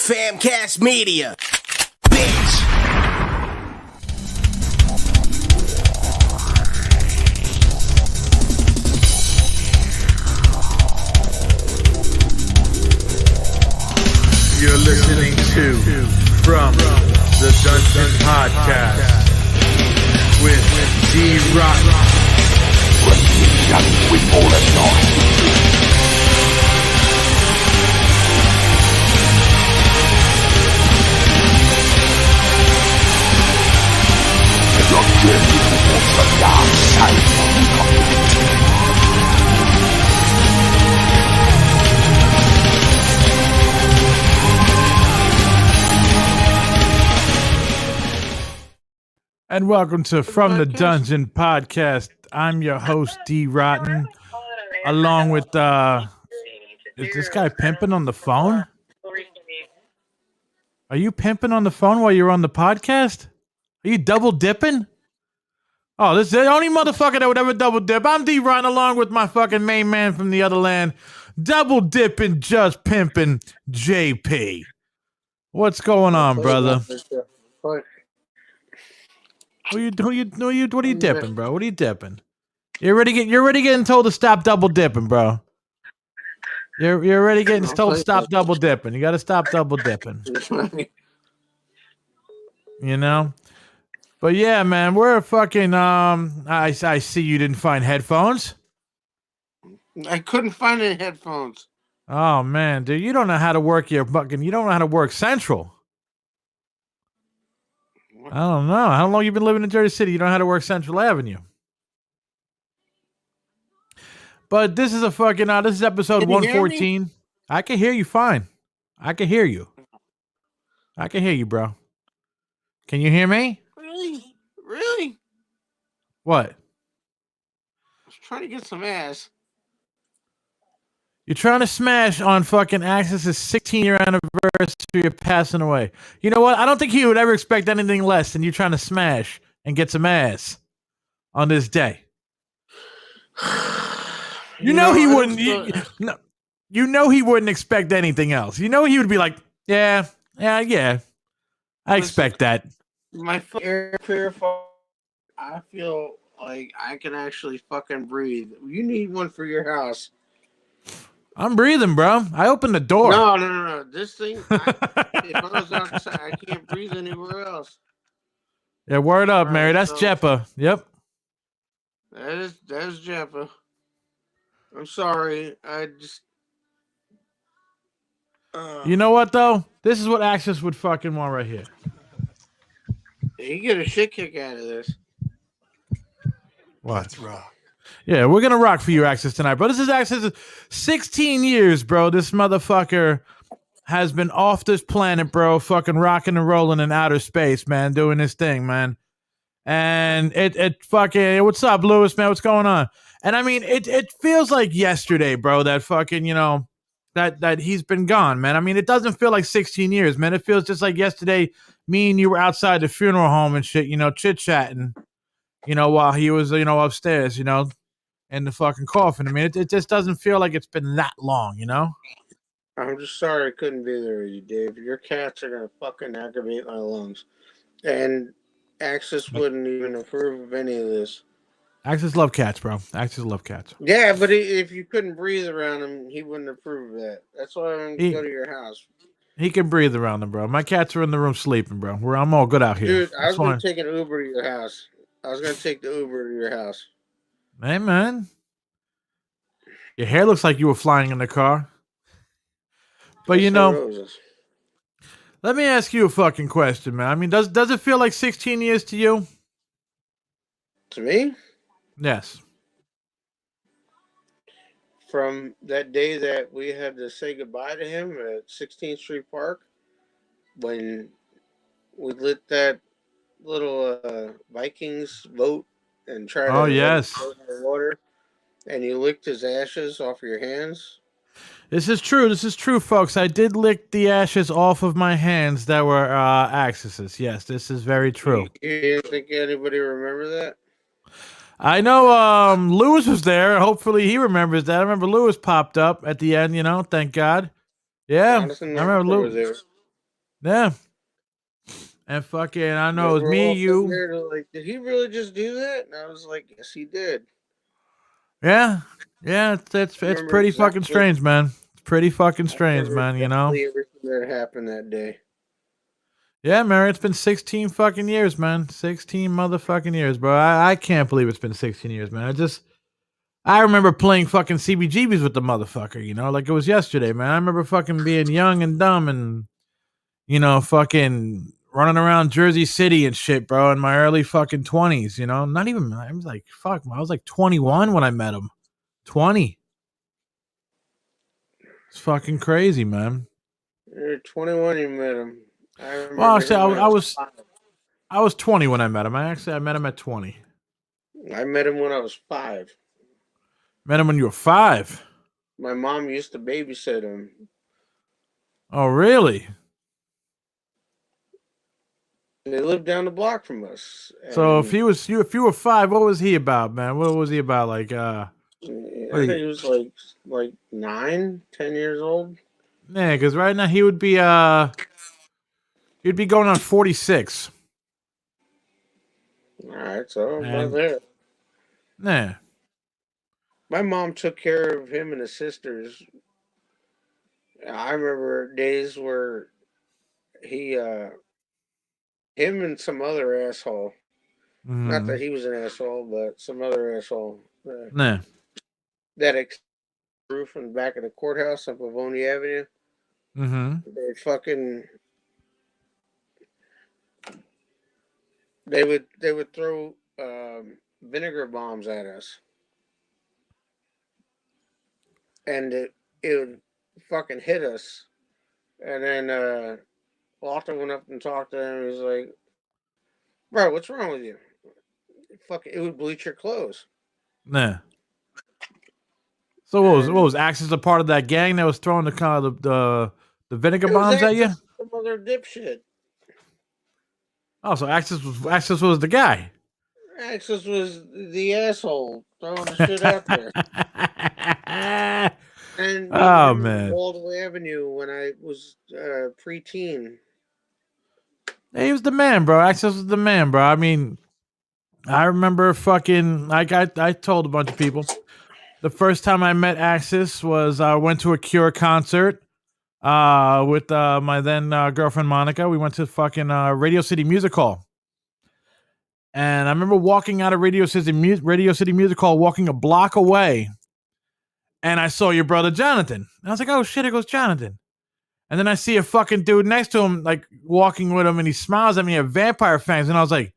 Famcast Media. Bitch. You're listening to From the Dungeon Podcast with Dee Rotten. With all that noise. Your journey towards the dark side of the continent. And welcome to From the Dungeon Podcast. I'm your host, Dee Rotten, along with, is this guy pimping on the phone? Are you pimping on the phone while you're on the podcast? Are you double dipping? Oh, this is the only motherfucker that would ever double dip. I'm Dee Rotten along with my fucking main man from the other land, double dipping, just pimping J.P. What's going on, brother? What are you dipping, bro? What are you dipping? You're already getting told to stop double dipping, bro. You're already getting told to stop double dipping. You got to stop double dipping. You know? But yeah, man, we're fucking I see you didn't find headphones. I couldn't find any headphones. Oh man, dude, you don't know how to work you don't know how to work Central. I don't know. How long you been living in Jersey City? You don't know how to work Central Avenue. But this is a fucking this is episode 114. I can hear you fine. I can hear you. I can hear you, bro. Can you hear me? Really? What? I was trying to get some ass. You're trying to smash on fucking AXES' 16-year anniversary of passing away. You know what? I don't think he would ever expect anything less than you trying to smash and get some ass on this day. You know he wouldn't. You know he wouldn't expect anything else. You know he would be like, yeah. I expect that. My air purifier. I feel like I can actually fucking breathe. You need one for your house. I'm breathing, bro. I opened the door. No. This thing, if I was outside, I can't breathe anywhere else. Yeah, word up, Right, Mary. That's Jeppa. Yep. That is Jeppa. I'm sorry. I just. You know what though? This is what AXES would fucking want right here. You get a shit kick out of this. What? Let's rock. Yeah, we're gonna rock for you, AXES, tonight, bro. This is AXES. 16 years, bro. This motherfucker has been off this planet, bro. Fucking rocking and rolling in outer space, man. Doing his thing, man. And it fucking. What's up, Lewis, man? What's going on? And I mean, it feels like yesterday, bro. That fucking, you know. That he's been gone, man. I mean, it doesn't feel like 16 years, man. It feels just like yesterday, me and you were outside the funeral home and shit, you know, chit-chatting, you know, while he was, you know, upstairs, you know, in the fucking coffin. I mean, it just doesn't feel like it's been that long, you know? I'm just sorry I couldn't be there with you, Dave. Your cats are going to fucking aggravate my lungs. And AXES wouldn't even approve of any of this. AXES love cats, bro. AXES love cats. Yeah, but if you couldn't breathe around him, he wouldn't approve of that. That's why I didn't go to your house. He can breathe around them, bro. My cats are in the room sleeping, bro. I'm all good out here. Dude, I was going to take an Uber to your house. I was going to take the Uber to your house. Hey, man. Your hair looks like you were flying in the car. But, you know, roses. Let me ask you a fucking question, man. I mean, does it feel like 16 years to you? To me? Yes. From that day that we had to say goodbye to him at 16th Street Park, when we lit that little Vikings boat and tried to yes. the water, and you licked his ashes off your hands. This is true, folks. I did lick the ashes off of my hands that were AXES. Yes, this is very true. You didn't think anybody remember that? I know Lewis was there. Hopefully he remembers that. I remember Lewis popped up at the end, you know, thank God. Yeah, Jonathan I remember was there. Yeah. And fucking, I They know it was were me, all sitting you. there, they're like, "Did he really just do that?" And I was like, "Yes, he did." Yeah. Yeah, I it's remember pretty fucking exactly. strange, man. It's pretty fucking I strange, remember man, you know? exactly everything that happened that day. Yeah, Mary, it's been 16 fucking years, man. 16 motherfucking years, bro. I can't believe it's been 16 years, man. I remember playing fucking CBGBs with the motherfucker, you know, like it was yesterday, man. I remember fucking being young and dumb and, you know, fucking running around Jersey City and shit, bro, in my early fucking 20s, you know? Not even, I was like, fuck, I was like 21 when I met him. 20. It's fucking crazy, man. You're 21, you met him. I Well, I remember said him when I was 5. I was 20 when I met him. I met him at 20. I met him when I was 5. Met him when you were 5. My mom used to babysit him. Oh, really? They lived down the block from us, So if and he was you, if you were 5, what was he about, man? What was he about? Like, what I are think you? he was like 9, 10 years old. Yeah, because right now he'd be going on 46, All right, so about and there. yeah, My mom took care of him and his sisters. I remember days where he, him and some other asshole. Not that mm, he was an asshole, but some other asshole. nah, That roof in the back of the courthouse on Pavonia Avenue. mm-hmm, They fucking they would throw vinegar bombs at us, and it would fucking hit us. And then Walter went up and talked to him. He was like, "Bro, what's wrong with you? Fuck, it would bleach your clothes." nah. So what And was Axis a part of that gang that was throwing the kind of the vinegar it was bombs at you? Axis, some other dipshit. Oh, so Axis was the guy. Axis was the asshole throwing the shit out there. And me and Oh him on man, Waldwell Avenue when I was preteen. he was the man, bro. Axis was the man, bro. I mean, I remember fucking like I told a bunch of people. The first time I met Axis was I went to a Cure concert with my then girlfriend Monica. We went to fucking Radio City Music Hall. And I remember walking out of Radio City Music Hall, walking a block away, and I saw your brother Jonathan. And I was like, "Oh shit!" It goes Jonathan. And then I see a fucking dude next to him, like walking with him, and he smiles at me at Vampire Fangs. And I was like,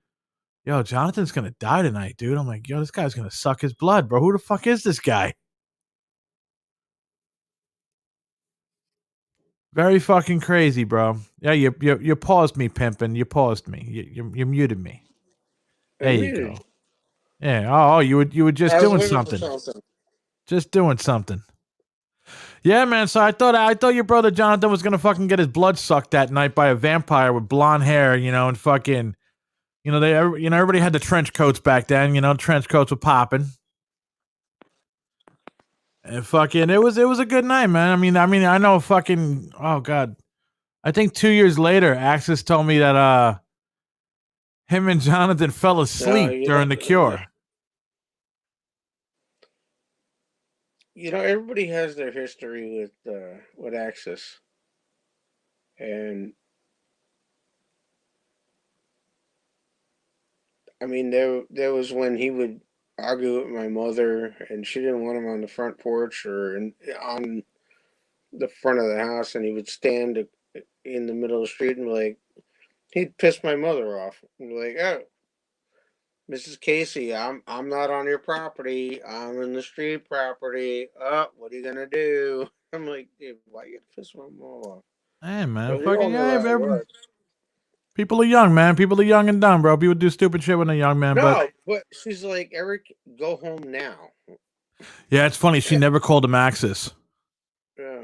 "Yo, Jonathan's gonna die tonight, dude." I'm like, "Yo, this guy's gonna suck his blood, bro. Who the fuck is this guy?" Very fucking crazy, bro. Yeah, you paused me, pimping. You paused me. You muted me. I There you muted. go. Yeah. Oh, you were just I was doing looking for something. something. Just doing something. Yeah, man. So I thought your brother Jonathan was gonna fucking get his blood sucked that night by a vampire with blonde hair, you know, and fucking, you know, everybody had the trench coats back then. You know, trench coats were popping, and fucking it was a good night, man. I mean, I know fucking. Oh god, I think 2 years later, Axis told me that him and Jonathan fell No, asleep during the cure. everybody has their history with Axis, and I mean there was when he would argue with my mother, and she didn't want him on the front porch or on the front of the house, and he would stand in the middle of the street and be like, he'd piss my mother off. And be like, "Oh, Mrs. Casey, I'm not on your property. I'm in the street property. Oh, what are you gonna do?" I'm like, "Dude, why you gonna piss my mom off?" Hey, man, But we all fucking know yeah, how it baby. works. People are young, man. People are young and dumb, bro. People do stupid shit when they're young, man. But No, but she's like, "Eric, go home now." yeah, it's funny. She never called him Axis. Yeah.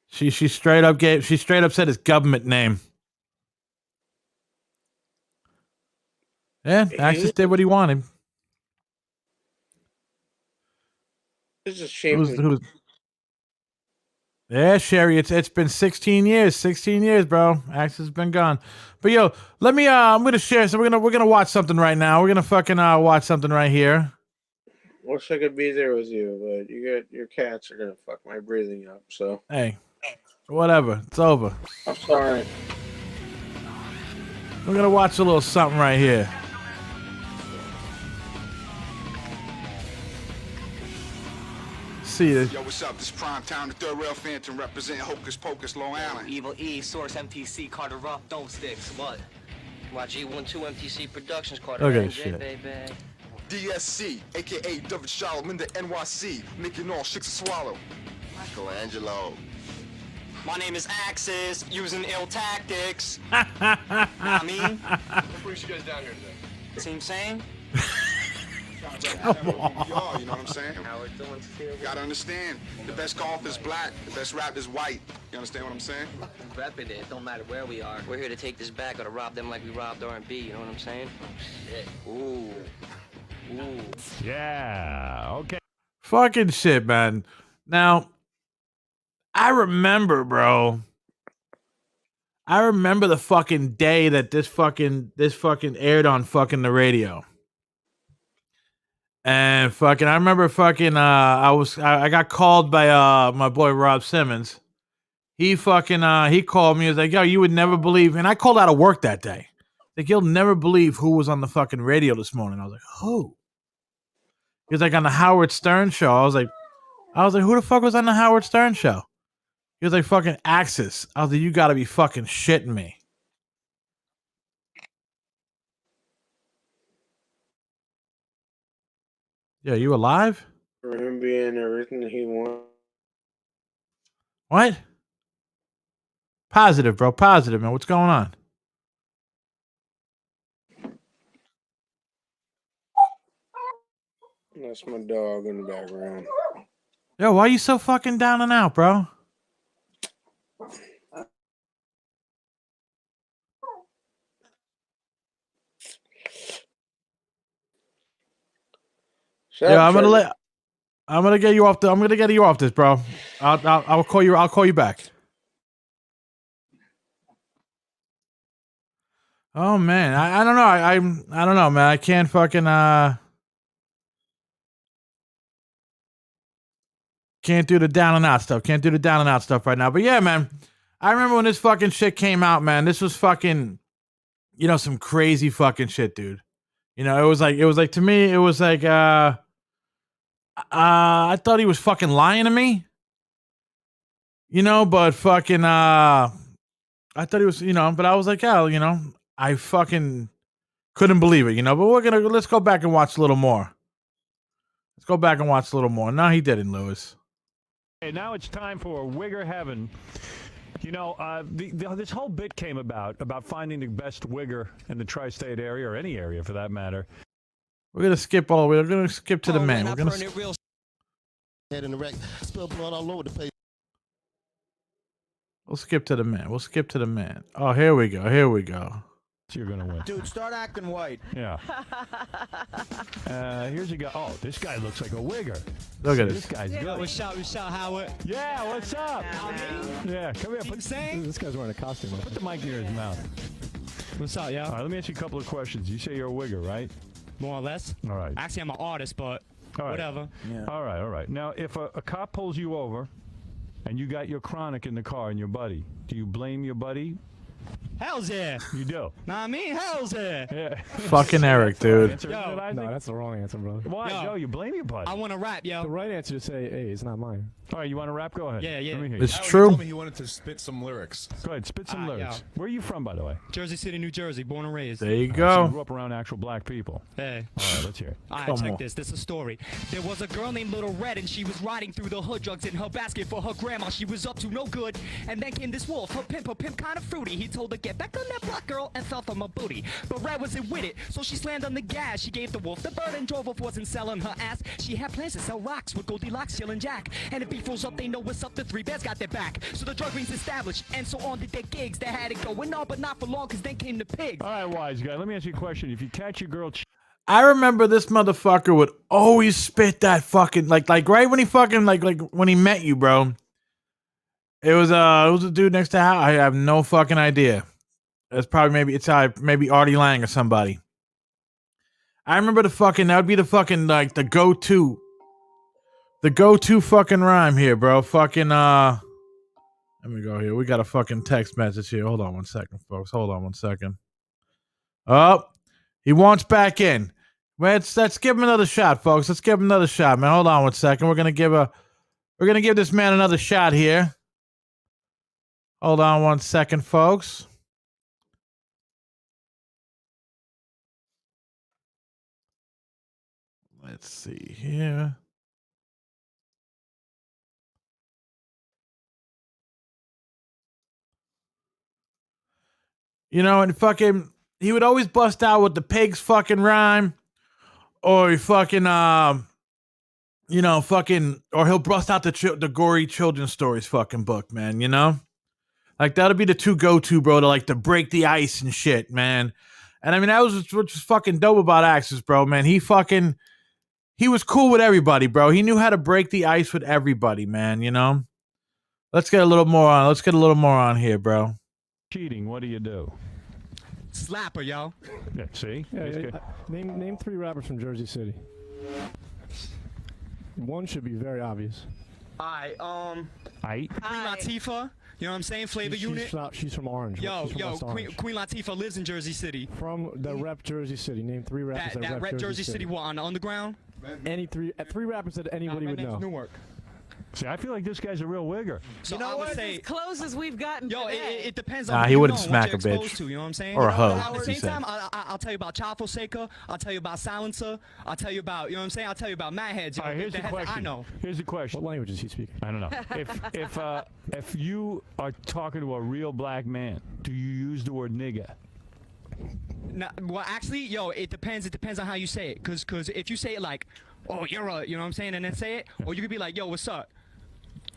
She straight up said his government name. Yeah, He Axis was did what he wanted. it's a Who's shame. who's Yeah, Sherry, it's been 16 years. 16 years, bro. Axis has been gone. But yo, let me I'm gonna share. So we're gonna watch something right now. We're gonna fucking watch something right here. Wish I could be there with you, but your cats are gonna fuck my breathing up. So Hey, whatever. It's over. I'm sorry. We're gonna watch a little something right here. See it. Yo, what's up? This Prime Time, the Third Rail Phantom, representing Hocus Pocus, Long Island. Evil E, Source MTC, Carter Rough, Don't Sticks. What? YG12 MTC Productions, Carter Look at J.P, shit. baby. DSC, aka David Charlemagne, the NYC, making all shits to swallow. Michelangelo. My name is AXES, using ill tactics. I mean, What brings you guys down here today? seem sane? Come on. You are, you know what I'm saying? How we doing here? Gotta understand, the best golf is black, the best rap is white. You understand what I'm saying? Repping it, don't matter where we are. We're here to take this back or to rob them like we robbed R&B, you know what I'm saying? Shit. Ooh. Ooh. Yeah, okay. Fucking shit, man. Now, I remember, bro. I remember the fucking day that this fucking aired on fucking the radio. And fucking, I remember fucking, I got called by my boy Rob Simmons. He fucking, he called me. He was like, "Yo, you would never believe." And I called out of work that day. Like, you'll never believe who was on the fucking radio this morning. I was like, who? He was like, on the Howard Stern show. I was like, who the fuck was on the Howard Stern show? He was like, fucking AXES. I was like, you gotta be fucking shitting me. Yeah, you alive? For him being everything he wants. What? Positive, bro. Positive, man. What's going on? That's my dog in the background. Yo, why are you so fucking down and out, bro? Yeah, I'm gonna get you off this, bro. I'll call you back. Oh man, I don't know. I don't know, man. I can't fucking can't do the down and out stuff. Can't do the down and out stuff right now. But yeah, man. I remember when this fucking shit came out, man. This was fucking, some crazy fucking shit, dude. It was like to me, it was like I thought he was fucking lying to me. But fucking I thought he was, but I was like, yeah, I fucking couldn't believe it, but let's go back and watch a little more. Let's go back and watch a little more. No, he didn't, Lewis. Okay, now it's time for Wigger Heaven. This whole bit came about finding the best wigger in the tri-state area, or any area for that matter. We're gonna skip to the man. We're gonna head in the wreck, spill blood all over the place. We'll skip to the man. Oh, here we go. You're gonna win. Dude, start acting white. Yeah. Here's a guy. Oh, this guy looks like a wigger. Look at this this. guy's good. What's up, Howard? Yeah, what's up? Yeah, come here. This guy's wearing a costume. Put the mic near his mouth. What's up, yo? All right, let me ask you a couple of questions. You say you're a wigger, right? More or less. All right. Actually, I'm an artist, but All right. whatever. Yeah. All right. Now, if a cop pulls you over and you got your chronic in the car and your buddy, do you blame your buddy? Hell's yeah. You do. Nah, I mean, hell's yeah. Yeah. Fucking Eric, dude. Yo. No, that's the wrong answer, bro. Why? Yo. No, you blame your buddy. I want to rap, yo. The right answer is say, hey, it's not mine. All right, you want to rap? Go ahead. Yeah. Let me hear you. It's true. He told me he wanted to spit some lyrics. Go ahead, spit some lyrics. yo. Where are you from, by the way? Jersey City, New Jersey, born and raised. There you So you go. grew up around actual black people. Hey. All right, let's hear it. All right, Come check on. this. This is a story. There was a girl named Little Red, and she was riding through the hood, drugs in her basket for her grandma. She was up to no good. And then came this wolf, her pimp kind of fruity. He told her, get back on that block, girl, and fell from her booty. But Red wasn't with it, so she slammed on the gas. She gave the wolf the bird and drove off, wasn't selling her ass. She had plans to sell rocks with Goldilocks, Jill and Jack. And if beef rolls up, they know what's up. The three bears got their back. So the drug rings established, and so on did their gigs. They had it going on, but not for long, because then came the pigs. All right, wise guy. Let me ask you a question. If you catch your girl, I remember this motherfucker would always spit that fucking like right when he fucking like when he met you, bro. It was a dude next to how I have no fucking idea. It's probably maybe Artie Lang or somebody. I remember that would be the fucking like the go-to fucking rhyme here, bro. Fucking let me go here. We got a fucking text message here. Hold on one second, folks. Hold on one second. Oh, he wants back in. Let's give him another shot, folks. Let's give him another shot, man. Hold on one second. We're gonna give this man another shot here. Hold on one second, folks. Let's see here. You know, and fucking, he would always bust out with the pigs fucking rhyme, or he fucking, or he'll bust out the gory children's stories fucking book, man. You know, like that'll be the two go-to, bro, to break the ice and shit, man. And I mean, that was what's fucking dope about AXES, bro, man. He was cool with everybody, bro. He knew how to break the ice with everybody, man. You know. Let's get a little more on. Let's get a little more on here, bro. Cheating, what do you do? Slapper, yo. Yeah, see? Yeah, name 3 rappers from Jersey City. One should be very obvious. Alright, Queen Latifah. You know what I'm saying? Flavor Unit. She's from Orange. Yo, she's from West Orange. Queen Latifah lives in Jersey City. From the rep Jersey City. Name 3 rappers that rep Jersey City. What, on the underground? Any 3 rappers that anybody would know. Newark. See, I feel like this guy's a real wigger. So You know I would what? say, As close as we've gotten yo, today. it depends Nah, on he who wouldn't you know, smack what a you're bitch. exposed to, you know what I'm saying? Or a hoe, At the as he same said. time, I'll tell you about Child Forsaker. I'll tell you about Silencer. I'll tell you about, you know what I'm saying? I'll tell you about Mad Heads. All right, here's the heads that question. I know. Here's the question. What language is he speaking? I don't know. If you are talking to a real black man, do you use the word nigga? No, well, actually, yo, it depends. It depends on how you say it. Cause if you say it like, oh, you're a, you know what I'm saying, and then say it, or you could be like, yo, what's up?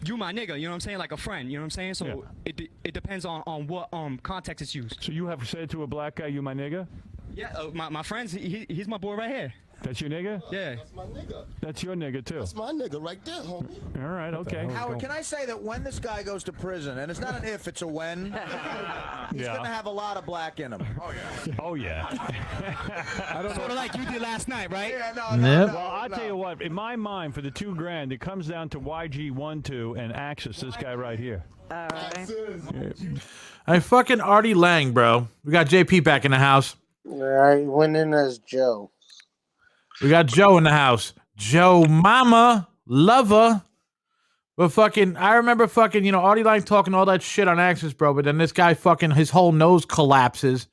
You my nigga, you know what I'm saying, like a friend, you know what I'm saying. So it depends on what context it's used. So you have said to a black guy, "You my nigga"? Yeah, my friends, he's my boy right here. That's your nigga? Yeah. That's my nigga. That's your nigga too. That's my nigga right there, homie. All right, okay. Howard, can I say that when this guy goes to prison, and it's not an if, it's a when, he's going to have a lot of black in him. Oh, yeah. Oh yeah. I don't sort of like you did last night, right? Yeah, Well, I'll tell you what. In my mind, for the $2,000, it comes down to YG12 and AXES. This guy right here. All right. I fucking Artie Lang, bro. We got JP back in the house. I went in as Joe. We got Joe in the house. Joe Mama Lover. But fucking, I remember fucking, Artie Lang talking all that shit on AXES, bro. But then this guy fucking, his whole nose collapses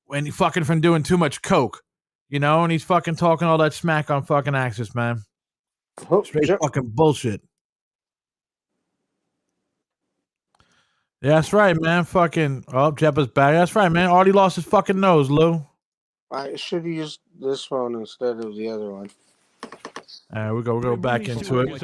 when he fucking from doing too much coke. And he's fucking talking all that smack on fucking AXES, man. Straight fucking bullshit. Yeah, that's right, man. Fucking, Jeppa's back. That's right, man. Artie lost his fucking nose, Lou. I should have used this phone instead of the other one. All right, we'll go back into it.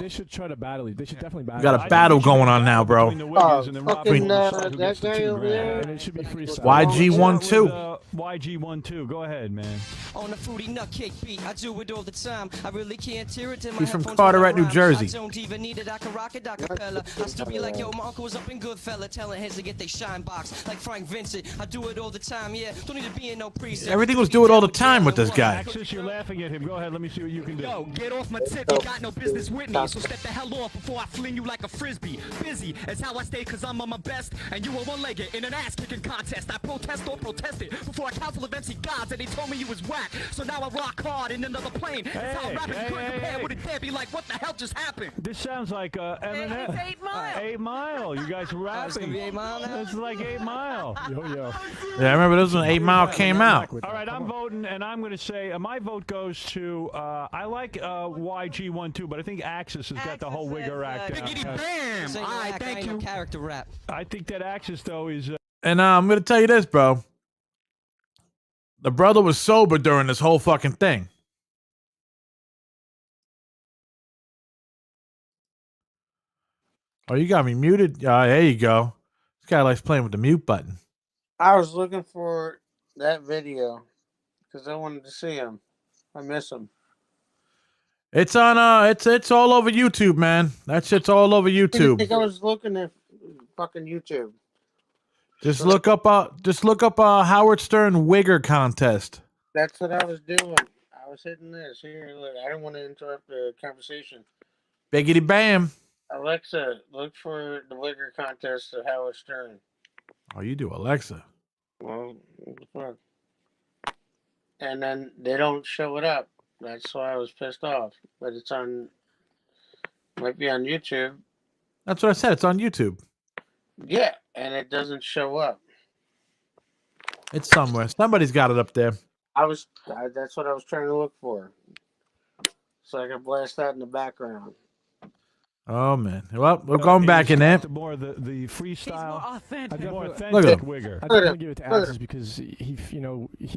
They should try to battle. They should definitely battle. We got a battle going on now, bro. Fucking that guy over there. And it should be freestyle. YG12. YG12. Go ahead, man. On a fruity nut cake beat, I do it all the time. I really can't tear it to my He's from headphones Carteret, when I New rhyme. Jersey. I don't even need it, I can rock it acapella. I still be like, yo, my uncle was up in Goodfella, telling heads to get they shine box. Like Frank Vincent, I do it all the time, yeah. Don't need to be in no preset. Everything was do it all the time with this guy. AXES, you're laughing at him. Go ahead. Let me see what you can do. Yo, get off my tip, you got no business with me. So step the hell off before I fling you like a frisbee. Busy, that's how I stay, cause I'm on my best. And you were one-legged in an ass-kicking contest. I protest or protested before a council of MC gods, and they told me you was whack. So now I rock hard in another plane. That's how rappers couldn't compare with it there. Be like, what the hell just happened? This sounds like Eminem. It's 8 Mile. 8 Mile. You guys are rapping. It's gonna be 8 Mile now? It's like 8 Mile. Yo. Yeah, I remember this when 8 Mile came out. All right, I'm voting, and I'm going to say my vote goes to. I like YG12, but I think AXES has got the whole wigger act. Biggity bam! All Alright, thank you. Character rap. I think that AXES though is. And I'm gonna tell you this, bro. The brother was sober during this whole fucking thing. Oh, you got me muted. There you go. This guy likes playing with the mute button. I was looking for that video because I wanted to see him. I miss him. It's on it's all over YouTube, man. That shit's all over I think YouTube. I was looking at fucking YouTube. Just look up Howard Stern Wigger contest. That's what I was doing. I was hitting this here. Look, I don't want to interrupt the conversation. Biggity bam. Alexa, look for the Wigger contest of Howard Stern. Oh, you do Alexa. Well, what the fuck? And then they don't show it up. That's why I was pissed off. But it's on, might be on YouTube. That's what I said. It's on YouTube. Yeah, and it doesn't show up. It's somewhere. Somebody's got it up there. That's what I was trying to look for. So I can blast that in the background. Oh man. Well, we're going back in there. More the freestyle. More Look at authentic him. Wigger. I definitely give it to AXES because he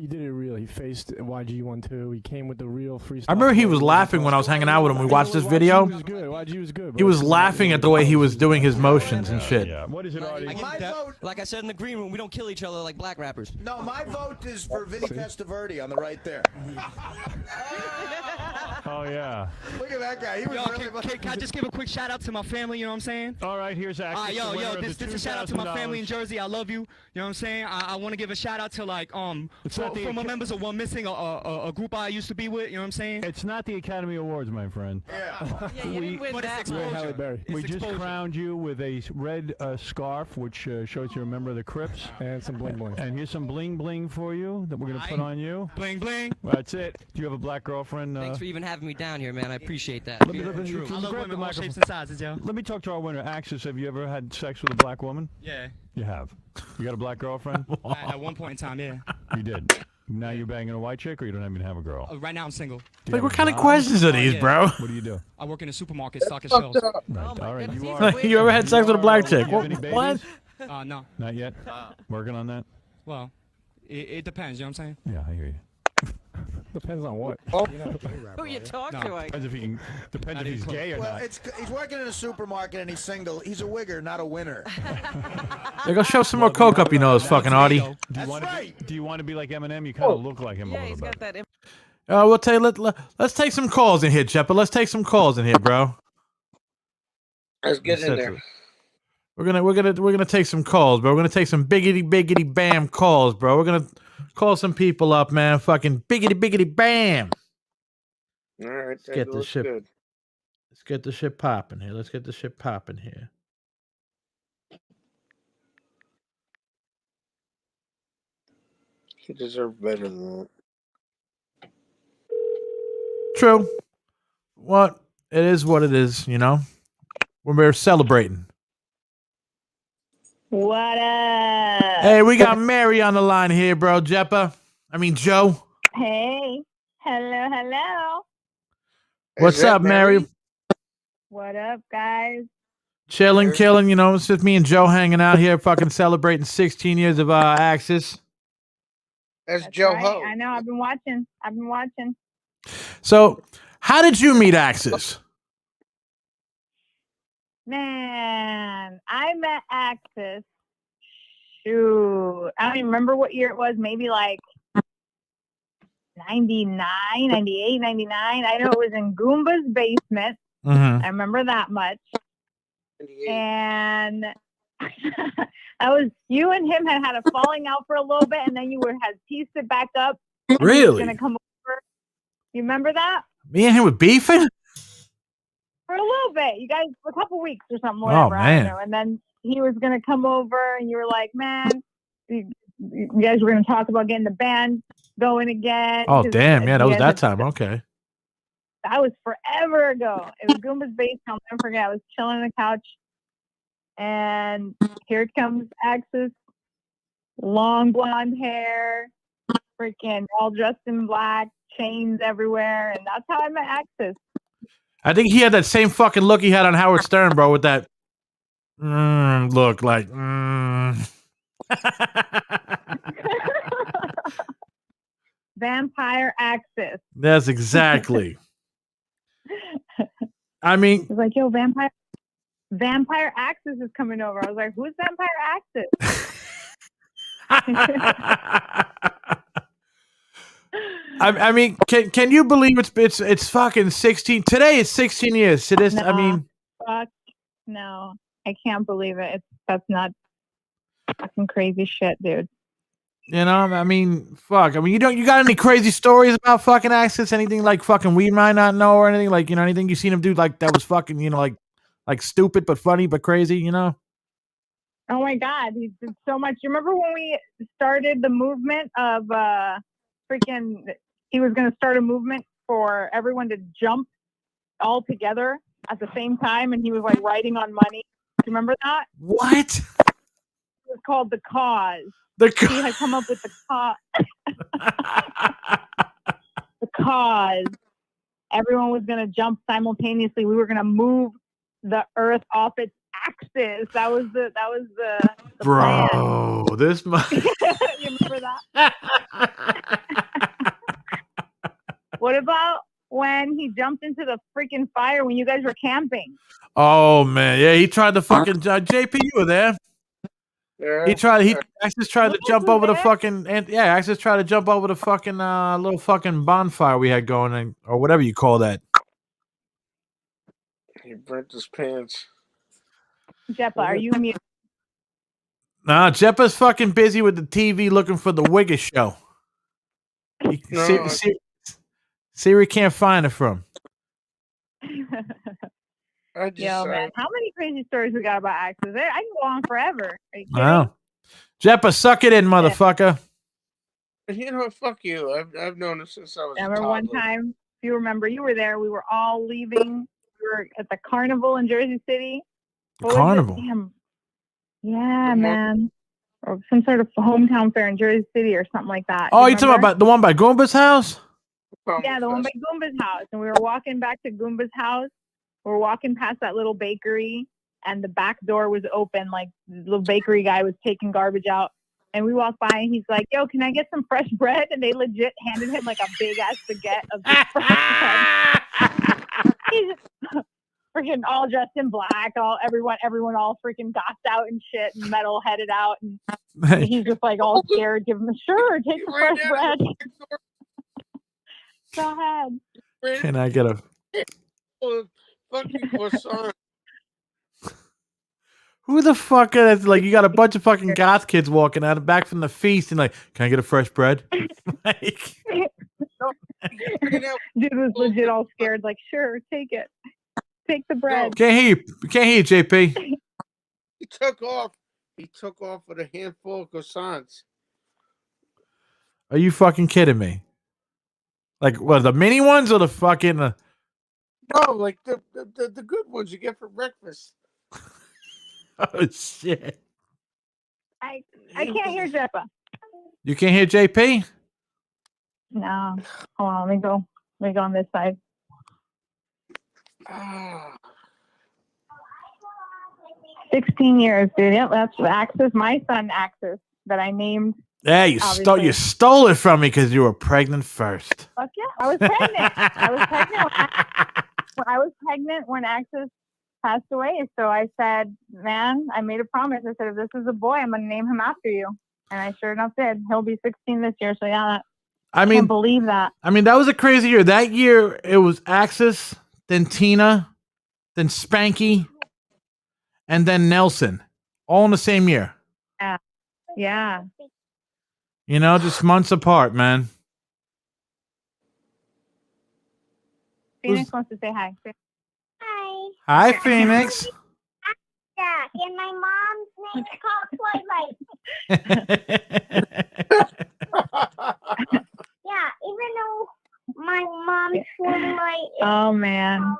did it real. He faced YG12. He came with the real freestyle. I remember he was laughing when I was hanging out with him. We watched this video. YG was good. YG was good. He was laughing at the way he was doing his motions and shit. Yeah. What is it, Artie? Like I said in the green room, we don't kill each other like black rappers. No, my vote is for Vinny Testaverde on the right there. Oh yeah. Look at that guy. He was really. Can I just give a quick shout out to my family? You know what I'm saying? All right, here's AXES. This is a shout out to my family in Jersey. I love you. You know what I'm saying? I want to give a shout out to former members of One Missing, a group I used to be with. You know what I'm saying? It's not the Academy Awards, my friend. Yeah. You didn't win that. Halle Berry. We just crowned you with a red scarf, which shows you're a member of the Crips. And some bling bling. And here's some bling bling for you that we're gonna put on you. Bling bling. That's it. Do you have a black girlfriend? Thanks for even having me down here, man. I appreciate that. Let me I love grab the women all shapes microphone. and sizes, yo. Let me talk to our winner, AXES. Have you ever had sex with a black woman? Yeah. You have. You got a black girlfriend? At one point in time, yeah. You did. Now you're banging a white chick, or you don't even have a girl? Right now I'm single. Do you Like, have what a kind of job? questions are these, bro? What do you do? I work in a supermarket stocking shelves. Right. All right. goodness, You he's are. a You ever had sex with a black chick? You have any babies? What? No. Not yet. Working on that. Well, it depends. You know what I'm saying? Yeah, I hear you. Depends on what. Who you talk No. to? Depends if he can. Depends if he's gay or Well, not. he's working in a supermarket and he's single. He's a wigger, not a winner. Yeah, go shove some more coke up your nose, fucking Artie. Do you That's want to right. be? Do you want to be like Eminem? You kind of look like him a Yeah, little he's bit. got that. We'll tell you. Let's take some calls in here, Cheppa. Let's take some calls in here, bro. Let's get in there. We're gonna take some calls, bro. We're gonna take some biggity bam calls, bro. We're gonna call some people up, man. Fucking biggity bam. All right, Let's that get this looks shit. good. Let's get the shit popping here. Let's get the shit popping here. He deserved better than that. True. What? It is what it is, you know? When we're celebrating. What up? Hey, we got Mary on the line here, bro. Joe. Hey. Hello. What's up, Mary? What up, guys? Chilling, killing, you know, it's just me and Joe hanging out here, fucking celebrating 16 years of AXES. That's That's Joe right. Ho. I know. I've been watching. So, how did you meet AXES? Man, I met AXES. Shoot. I don't even remember what year it was. Maybe like 99, 98, 99. I know it was in Goomba's basement. Mm-hmm. I remember that much. And that was you and him had a falling out for a little bit, and then you had pieced it back up. Really? Gonna come over. You remember that? Me and him were beefing? For a little bit. You guys, a couple weeks or something, whatever. I man. don't know. And then he was gonna come over, and you were like, "Man, you guys were gonna talk about getting the band going again." Oh, 'cause damn. Yeah, that was you that guys time. Okay. That was forever ago. It was Goomba's basement. I'll never forget. I was chilling on the couch, and here comes AXES, long blonde hair, freaking all dressed in black, chains everywhere, and that's how I met AXES. I think he had that same fucking look he had on Howard Stern, bro, with that look like. Vampire AXES. That's exactly. I mean, He's like, yo, Vampire AXES is coming over. I was like, who's Vampire AXES? I mean, can you believe it's fucking 16? Today is 16 years to this. No, I mean, fuck no, I can't believe it. That's not fucking crazy shit, dude. you know, I mean, fuck. I mean, you got any crazy stories about fucking AXES? Anything like fucking we might not know or anything like, you know, anything you seen him do like that was fucking, you know, like stupid but funny but crazy, you know? Oh my God, he did so much. You remember when we started the movement of he was going to start a movement for everyone to jump all together at the same time, and he was like writing on money. Do you remember that? What? It was called The Cause. He had come up with the cause. The Cause. Everyone was going to jump simultaneously. We were going to move the earth off its axis. That was the Bro, plan. this You remember that? What about when he jumped into the freaking fire when you guys were camping? Oh man, yeah, he tried to fucking JP, you were there. Yeah. Axis tried to jump over the fucking Axis tried to jump over the fucking little fucking bonfire we had going or whatever you call that. He burnt his pants. Jeppa, are you mute? Nah, Jeppa's fucking busy with the TV looking for the Wigger show. Siri can't find it from. Yo, man, how many crazy stories we got about AXES? I can go on forever. Are you kidding? Wow. Jeppa, suck it in, motherfucker. You know, fuck you. I've known it since I was a Remember toddler. one time, if you remember, you were there. We were all leaving. We were at the carnival in Jersey City. Carnival? Damn. Yeah, man. Or some sort of hometown fair in Jersey City or something like that. Oh, you talking about the one by Goomba's house? Yeah, the one by Goomba's house. And we were walking back to Goomba's house. We were walking past that little bakery, and the back door was open. Like, the little bakery guy was taking garbage out. And we walked by, and he's like, yo, can I get some fresh bread? And they legit handed him, like, a big-ass baguette of just fresh bread. He's freaking all dressed in black. Everyone all freaking gossed out and shit and metal-headed out. And he's just, like, all scared. Give him a, sure, take the fresh bread. Go ahead. Can I get a... Fucking croissant. Who the fuck is, like, you got a bunch of fucking goth kids walking out back from the feast and like, can I get a fresh bread? Like, dude was legit all scared, like, sure, take it. Take the bread. Can't hear you, JP. He took off with a handful of croissants. Are you fucking kidding me? Like, what, the mini ones or the fucking... No, like the good ones you get for breakfast. Oh, shit. I can't hear Jeppa. You can't hear JP? No. Hold on, let me go on this side. 16 years, dude. Yep, that's AXES. My son, AXES, that I named. Yeah, you stole it from me because you were pregnant first. Fuck yeah, I was pregnant. I was pregnant when AXES passed away. So I said, man, I made a promise. I said, if this is a boy, I'm going to name him after you. And I sure enough did. He'll be 16 this year. So yeah, I can't believe that. I mean, that was a crazy year. That year, it was AXES, then Tina, then Spanky, and then Nelson. All in the same year. Yeah. You know, just months apart, man. Phoenix wants to say hi. Hi, Phoenix. Yeah, and my mom's name is called Twilight. Yeah, even though my mom's Twilight. Oh man,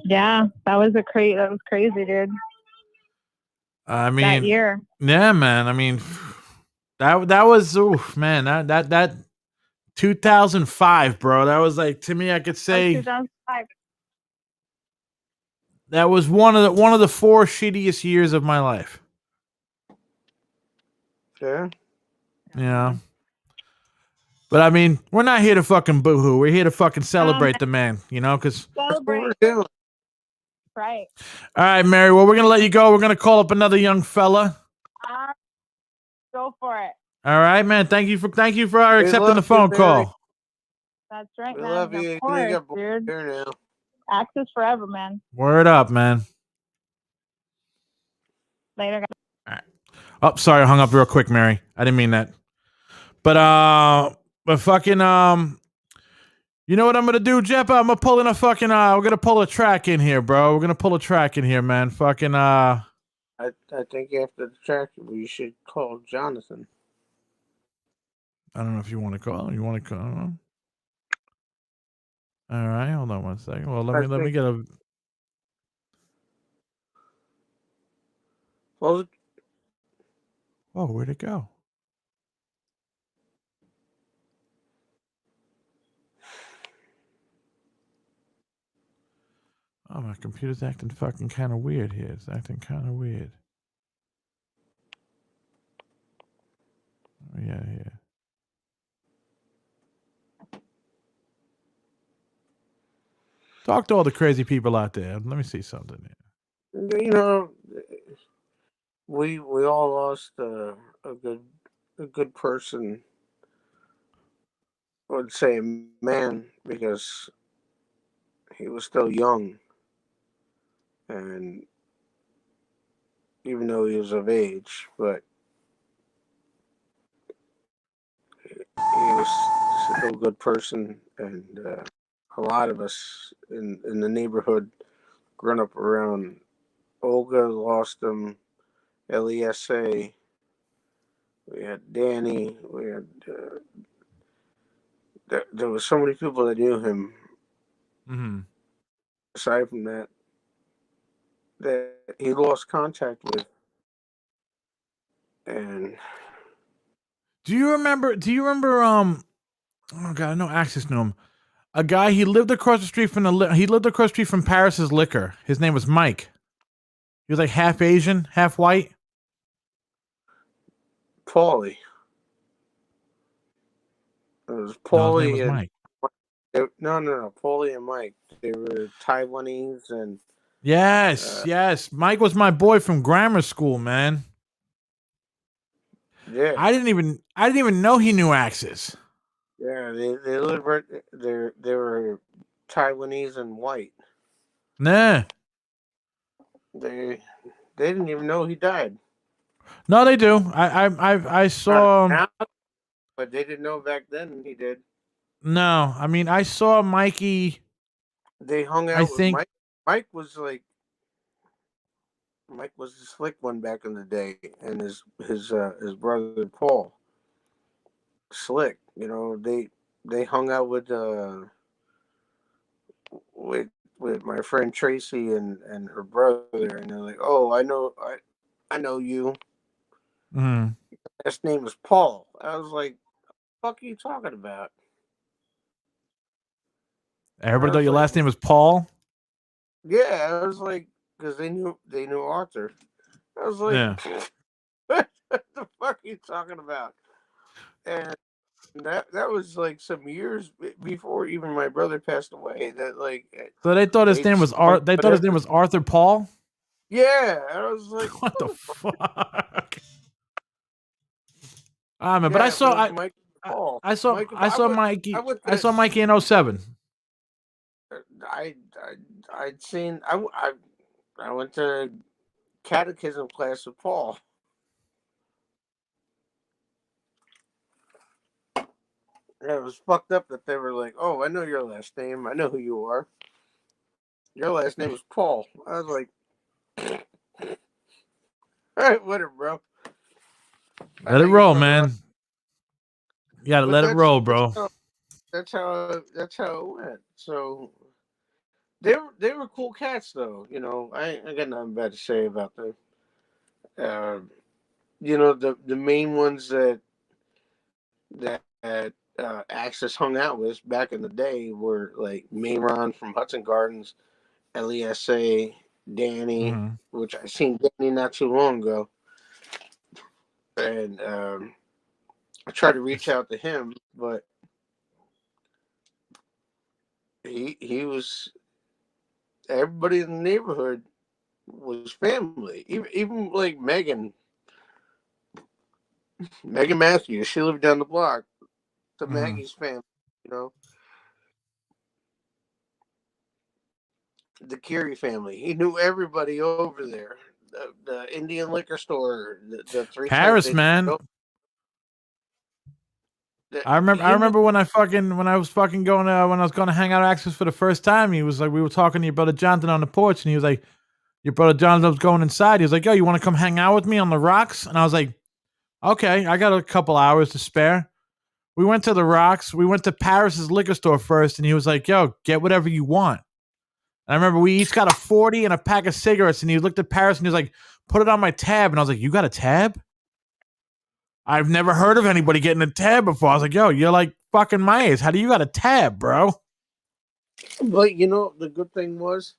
yeah, that was crazy, dude. I mean, that year. Yeah, man. I mean, that was man. That 2005, bro. That was like, to me, I could say 2005. That was one of the 4 shittiest years of my life. Yeah. Yeah. But I mean, we're not here to fucking boohoo. We're here to fucking celebrate the man, you know, because celebrate. Right. All right, Mary. Well, we're gonna let you go. We're gonna call up another young fella. Go for it. All right, man. Thank you for accepting the phone call. That's right, We man. love Of you. You course, got dude. here now. Access forever, man. Word up, man. Later, guys. Oh, sorry, I hung up real quick, Mary. I didn't mean that. But fucking you know what I'm gonna do, Jeff? I'm gonna pull in a fucking we're gonna pull a track in here, bro. We're gonna pull a track in here, man. Fucking I think after the track, we should call Jonathan. I don't know if you want to call. You want to call? All right, hold on one second. Well, let me get a. Well, Oh, where'd it go? Oh, my computer's acting fucking kind of weird here. It's acting kind of weird. Oh, yeah. Talk to all the crazy people out there. Let me see something here. you know, we all lost a good person. I would say a man, because he was still young, and even though he was of age, but he was still a good person, and a lot of us in the neighborhood growing up around Olga lost him, LESA, we had Danny, we had there was so many people that knew him. Mm-hmm. Aside from that he lost contact with. And do you remember oh god, I know Access knew him. A guy, he lived across the street from Paris's Liquor. His name was Mike. He was like half Asian, half white. Paulie. It was Paulie No, his name was and Mike. No. Paulie and Mike. They were Taiwanese and Yes. Mike was my boy from grammar school, man. Yeah. I didn't even know he knew Axis. Yeah, they lived right there. They were Taiwanese and white. Nah. They didn't even know he died. No, they do. I saw. Now, but they didn't know back then he did. No, I mean I saw Mikey. They hung out with Mike. Mike was the slick one back in the day, and his brother Paul. Slick, they hung out with my friend Tracy and her brother, and they're like, "Oh, I know you." Mm-hmm. His name is Paul. I was like, "The fuck are you talking about?" Everybody thought your last name was Paul. Yeah, I was like, because they knew Arthur. I was like, Yeah. what the fuck are you talking about? And that was like some years before even my brother passed away. That like. So they thought his name was They thought his name was Arthur Paul. Yeah, I was like, what the fuck? Man, but I saw Mike Paul. I saw Mikey. I saw Mikey in 07. I'd seen I went to catechism class with Paul. Yeah, it was fucked up that they were like, "Oh, I know your last name. I know who you are. Your last name is Paul." I was like, "All right, whatever, bro." Let it roll, man. You gotta let it roll, bro. That's how it went. So they were cool cats, though. I got nothing bad to say about them. The main ones that Axis hung out with back in the day were like Mayron from Hudson Gardens, LESA, Danny, which I seen Danny not too long ago, and I tried to reach out to him, but he was, everybody in the neighborhood was family. Even like Megan Matthews, she lived down the block. To Maggie's family, the Curie family. He knew everybody over there. The Indian liquor store, the 3 times Paris, they man. go. I He knew. remember when I was fucking going when I was going to hang out at Access for the first time. He was like, we were talking to your brother Jonathan on the porch, and he was like, your brother Jonathan was going inside. He was like, yo, you want to come hang out with me on the rocks? And I was like, okay, I got a couple hours to spare. We went to the rocks. We went to Paris's liquor store first, and he was like, yo, get whatever you want. And I remember we each got a 40 and a pack of cigarettes, and he looked at Paris and he was like, put it on my tab. And I was like, you got a tab? I've never heard of anybody getting a tab before. I was like, yo, you're like fucking my age. How do you got a tab, bro? But the good thing was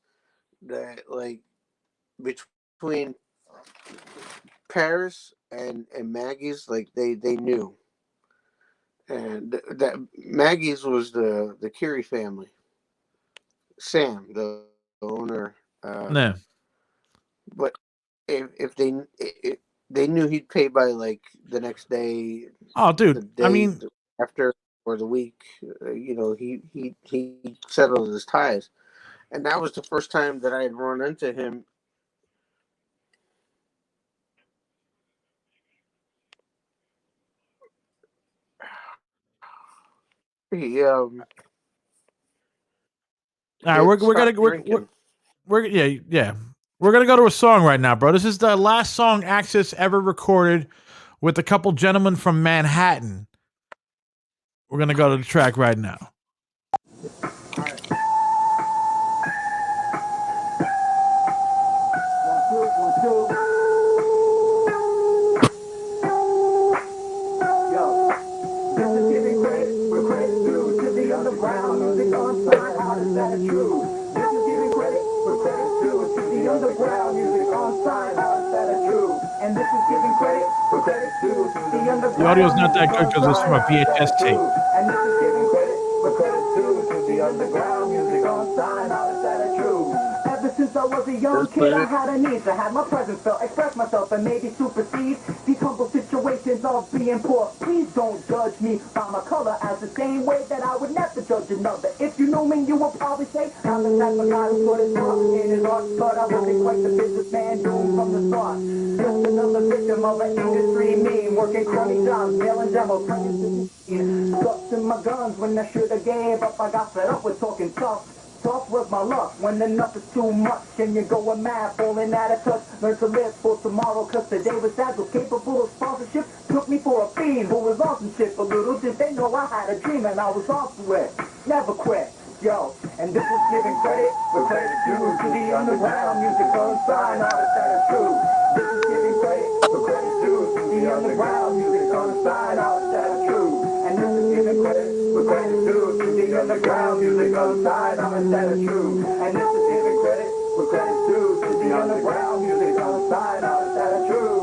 that like between Paris and Maggie's, like they knew, and that Maggie's was the Curie family. Sam, the owner. Yeah. But if they knew he'd pay by like the next day. Oh, dude. The day I mean, after or the week, he settled his ties, and that was the first time that I had run into him. He all right, we're gonna we're gonna go to a song right now, bro. This is the last song Axis ever recorded with a couple gentlemen from Manhattan. We're gonna go to the track right now. The audio's not that good because it's from a VHS tape. And this is giving credit where credit's due to the underground music on sign. How is that true? Ever since I was a young kid, I had a need to have my presence felt, express myself, and maybe supersede these humble situations of being poor. Please don't judge me by my color as the same way that I would never judge another. If you know me, you will probably say I'm the type of guy who put his heart in his heart, but I wasn't quite the businessman doomed from the start. Just another victim of an industry meme, working crummy jobs, mailing demos, stuck to my guns when I should have gave up. I got fed up with talking tough. Tough was my luck when enough is too much. And you're going mad, falling out of touch. Learn to live for tomorrow, cause today was sad, was capable of sponsorship. Took me for a fiend who was on some shit. But little did they know I had a dream and I was off to it. Never quit. Yo, and this is giving credit where credit's due to the underground music unsigned artists that are true. This is giving credit where credit's due to the underground music unsigned artists that are true. And this is giving credit where credit's due to the underground music unsigned artists that are true. And this is giving credit where credit's due to the underground music unsigned artists that are true.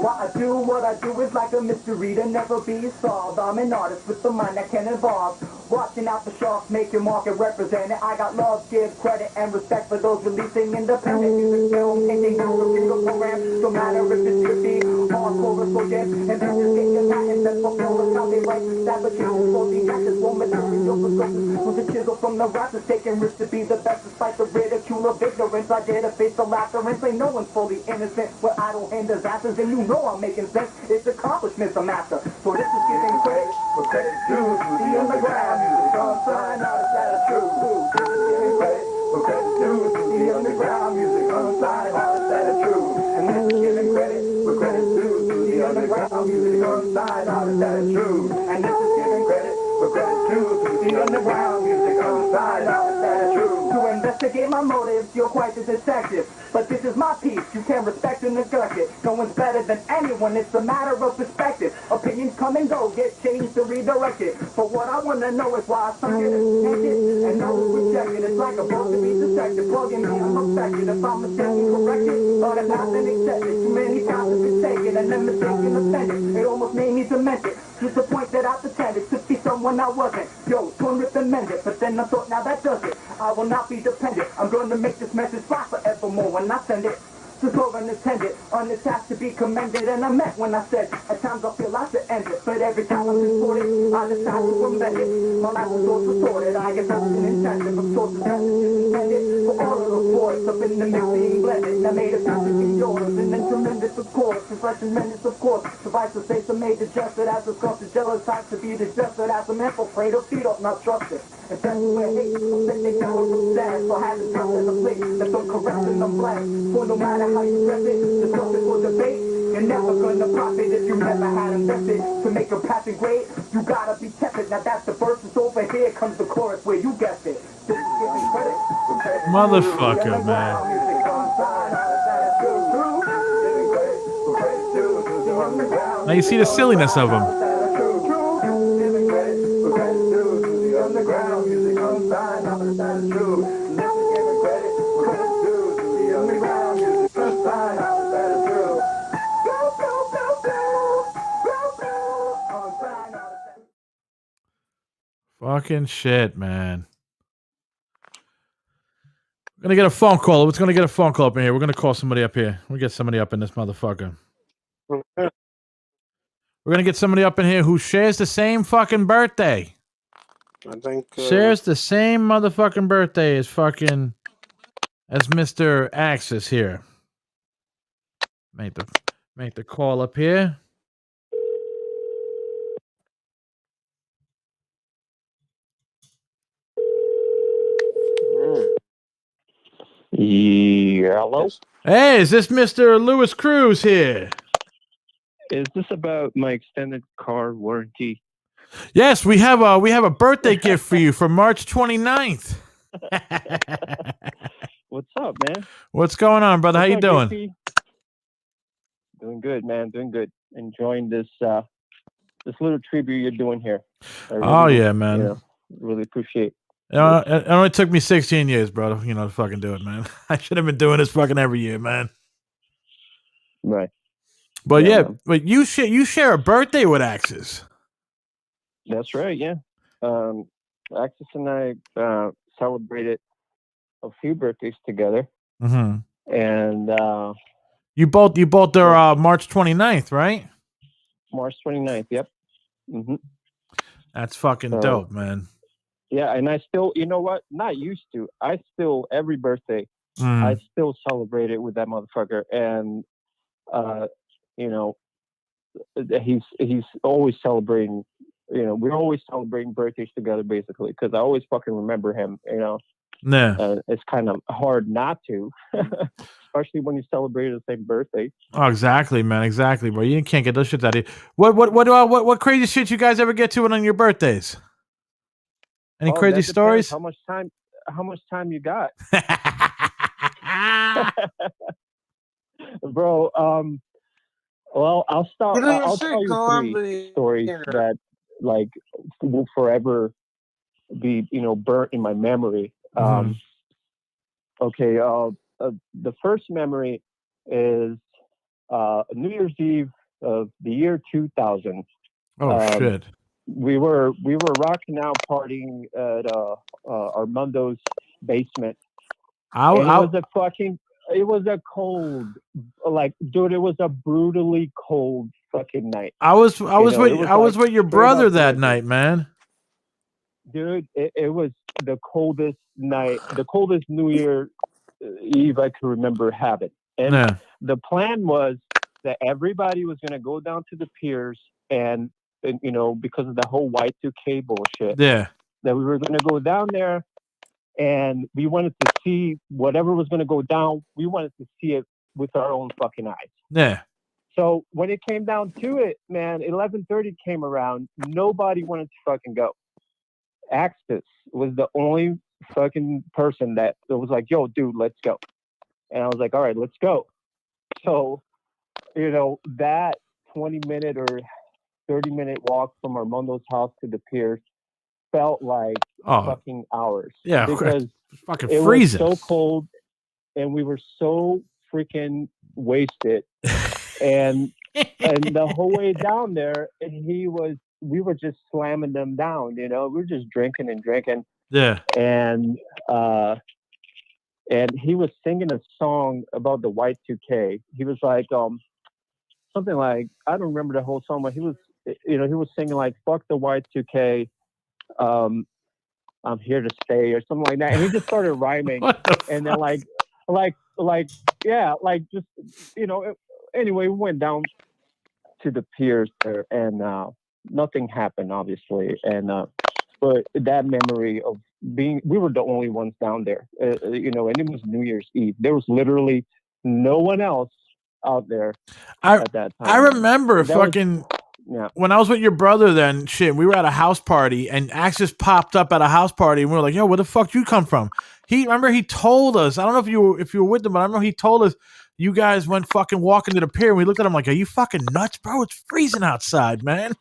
What I do is like a mystery to never be solved. I'm an artist with the mind that can evolve. Watching out for sharks, making market represented. I got love, give credit, and respect for those releasing independent music film, taking out the single program. No matter if it's trippy, hardcore, or so dead. And then just get your patent that's fulfilled with copyright. Establishing for the actors, raw material progresses. With the chisel from the rappers, taking risks to be the best despite the ridicule of ignorance. I dare to face the laughter and say no one's fully innocent. Where idle and disasters, and you know I'm making sense. It's accomplishments a master. So this is giving credit where credit's due to the underground music unsigned artists that are true. This is giving credit where credit's due to the underground music unsigned artists that are true. And this is giving credit where credit's due to the underground music unsigned artists that are true. And this is giving credit where credit's due to the underground music unsigned artists that are true. To investigate my motives, you're quite a detective. But this is my piece, you can't respect and neglect it. No one's better than anyone, it's a matter of perspective. Opinions come and go, get changed or redirected. But what I want to know is why some get it and others reject it. It's like a ball to be detected, plugging me, I'm affected. If I'm mistaken, corrected, or if not, then accept it. Too many times it's been taken and then mistaken offended. It almost made me demented, to the point that I pretended to be someone I wasn't. Yo, torn, rip and mend it, but then I thought, now that does it. I will not be dependent, I'm going to make this message fly forevermore when I send it. So so unattended, unattached to be commended. And I meant when I said, at times I feel like to end it. But every time I'm distorted, I decide to amend it. My life was all distorted, I guess I wasn't intended. From sources that intended for all of the force up in the mix being blended. I made a piece to be yours, and then tremendous of course. It's like tremendous of course. Suffice to say some major gesture as a sculptor, jealous type to be digested as some infiltrator, feet up, not trusted. And that's where hate, I'm sitting down with sad. So I had to drop in a place that's uncorrect and I'm black. For no matter how you dress it, discuss it for debate, you're never gonna profit if you never had invested. To make a passing grade, you gotta be tepid. Now that's the verse, it's over here comes the chorus where you guessed it. This is giving credit. Motherfucker, man. Now you see the silliness of him. Fucking shit, man. We're gonna get a phone call. We're gonna get a phone call up in here. We're gonna call somebody up here. We'll get somebody up in this motherfucker. We're gonna get somebody up in here who shares the same fucking birthday. I think Shares the same motherfucking birthday as Mr. AXES here. Make the call up here. Yeah, hello? Hey, is this Mr. Lewis Cruz here? Is this about my extended car warranty? Yes, we have a birthday gift for you for March 29th. What's up, man? What's going on, brother? How you What's up, doing? JP? Doing good, man. Doing good. Enjoying this this little tribute you're doing here. I really, Yeah, man. You know, really appreciate. It only took me 16 years, brother, to fucking do it, man. I should have been doing this fucking every year, man. Right. But Yeah, but you share a birthday with AXES. That's right, yeah. AXES and I celebrated a few birthdays together. Mm-hmm. And you both are March 29th, right? March 29th, yep. Mm-hmm. That's fucking dope, man. Yeah, and I still, you know what? Not used to. I still, every birthday, I still celebrate it with that motherfucker. And, you know, he's always celebrating, we're always celebrating birthdays together, basically, because I always fucking remember him, Yeah. It's kind of hard not to, especially when you celebrate the same birthday. Oh, exactly, man. Exactly, bro. You can't get those shits out of here. What crazy shit you guys ever get to on your birthdays? Any crazy stories? How much time you got? Bro, well, I'll start. I'll tell you 3 stories that like will forever be, burnt in my memory. Okay, the first memory is New Year's Eve of the year 2000. Oh shit. We were rocking out, partying at Armando's basement. It was a cold, dude. It was a brutally cold fucking night. I was with your brother that night, man. Dude, it was the coldest night, the coldest New Year Eve I can remember having. And the plan was that everybody was gonna go down to the piers and because of the whole Y2K bullshit. Yeah. That we were gonna go down there. And we wanted to see whatever was going to go down. We wanted to see it with our own fucking eyes. Yeah. So when it came down to it, man, 11:30 came around. Nobody wanted to fucking go. AXES was the only fucking person that was like, yo, dude, let's go. And I was like, all right, let's go. So, that 20-minute or 30-minute walk from Armando's house to the pier felt like fucking hours. Yeah, because fucking it freezing. was so cold and we were so freaking wasted. and the whole way down there, we were just slamming them down, we were just drinking and drinking. Yeah. And and he was singing a song about the Y2K. He was like, something like, I don't remember the whole song, but he was, he was singing like, "Fuck the Y2K, I'm here to stay," or something like that. And he just started rhyming, and then like, yeah, like just, anyway, we went down to the piers there, and nothing happened, obviously, and but that memory of we were the only ones down there, and it was New Year's Eve. There was literally no one else out there at that time. I remember That was- fucking when I was with your brother. Then shit, we were at a house party, and Axis popped up at a house party, and we were like, "Yo, where the fuck you come from?" He told us. I don't know if you were with him, but I remember he told us you guys went fucking walking to the pier, and we looked at him like, "Are you fucking nuts, bro? It's freezing outside, man."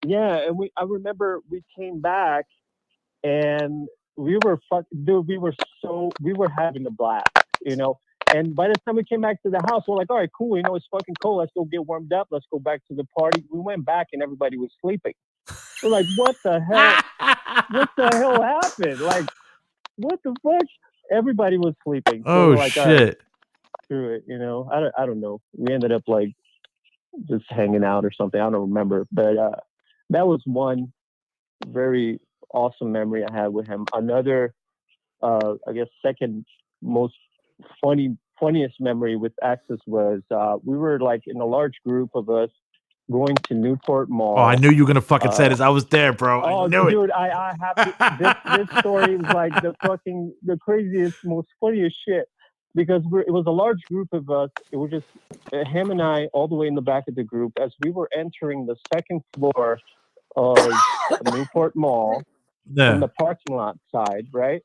Yeah, and I remember we came back, and we were we were having a blast, And by the time we came back to the house, we're like, all right, cool, it's fucking cold. Let's go get warmed up. Let's go back to the party. We went back and everybody was sleeping. We're like, what the hell? What the hell happened? Like, what the fuck? Everybody was sleeping. So Oh we're like, all right, shit! screw it. I don't know. We ended up like just hanging out or something. I don't remember, but that was one very awesome memory I had with him. Another, I guess, second most funniest memory with AXES was we were like in a large group of us going to Newport Mall. Oh, I knew you were gonna fucking say this. I was there, bro. I knew it. Dude, I have to. This story was like the craziest, most funniest shit, because it was a large group of us. It was just him and I all the way in the back of the group as we were entering the second floor of Newport Mall from the parking lot side, right?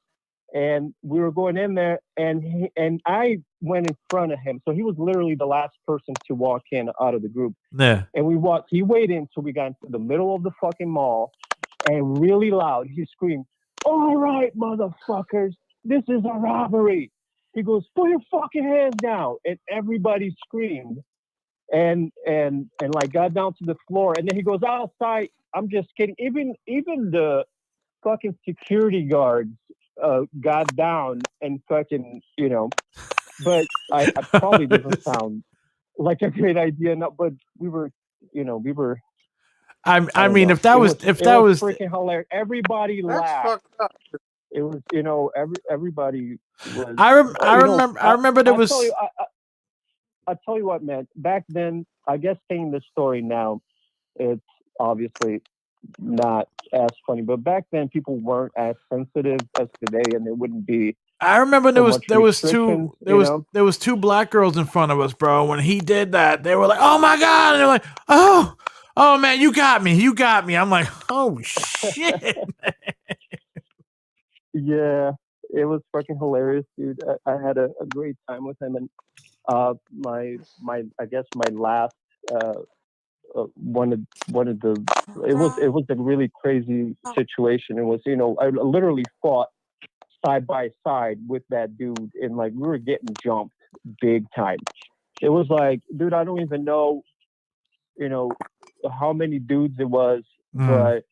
And we were going in there, and I went in front of him, so he was literally the last person to walk in out of the group. Yeah. And he waited until we got into the middle of the fucking mall, and really loud he screamed, "All right, motherfuckers, this is a robbery." He goes, "Put your fucking hands down," and everybody screamed, and like got down to the floor, and then he goes outside. I'm just kidding. Even the fucking security guards got down and fucking, but I probably doesn't sound like a great idea. No, but we were. I mean, know. if that was freaking hilarious. Everybody That's laughed. fucked up. It was, everybody was. I remember there was. I'll tell you what, man. Back then, I guess saying this story now, it's obviously not as funny, but back then people weren't as sensitive as today, and there wouldn't be. I remember there was two black girls in front of us, bro. When he did that, they were like, "Oh my god!" And they're like, "Oh man, you got me." I'm like, "Oh shit!" Yeah, it was fucking hilarious, dude. I had a great time with him, and my I guess my last one of the it was a really crazy situation. It was, I literally fought side by side with that dude, and like we were getting jumped big time. It was like, dude, I don't even know, how many dudes it was, but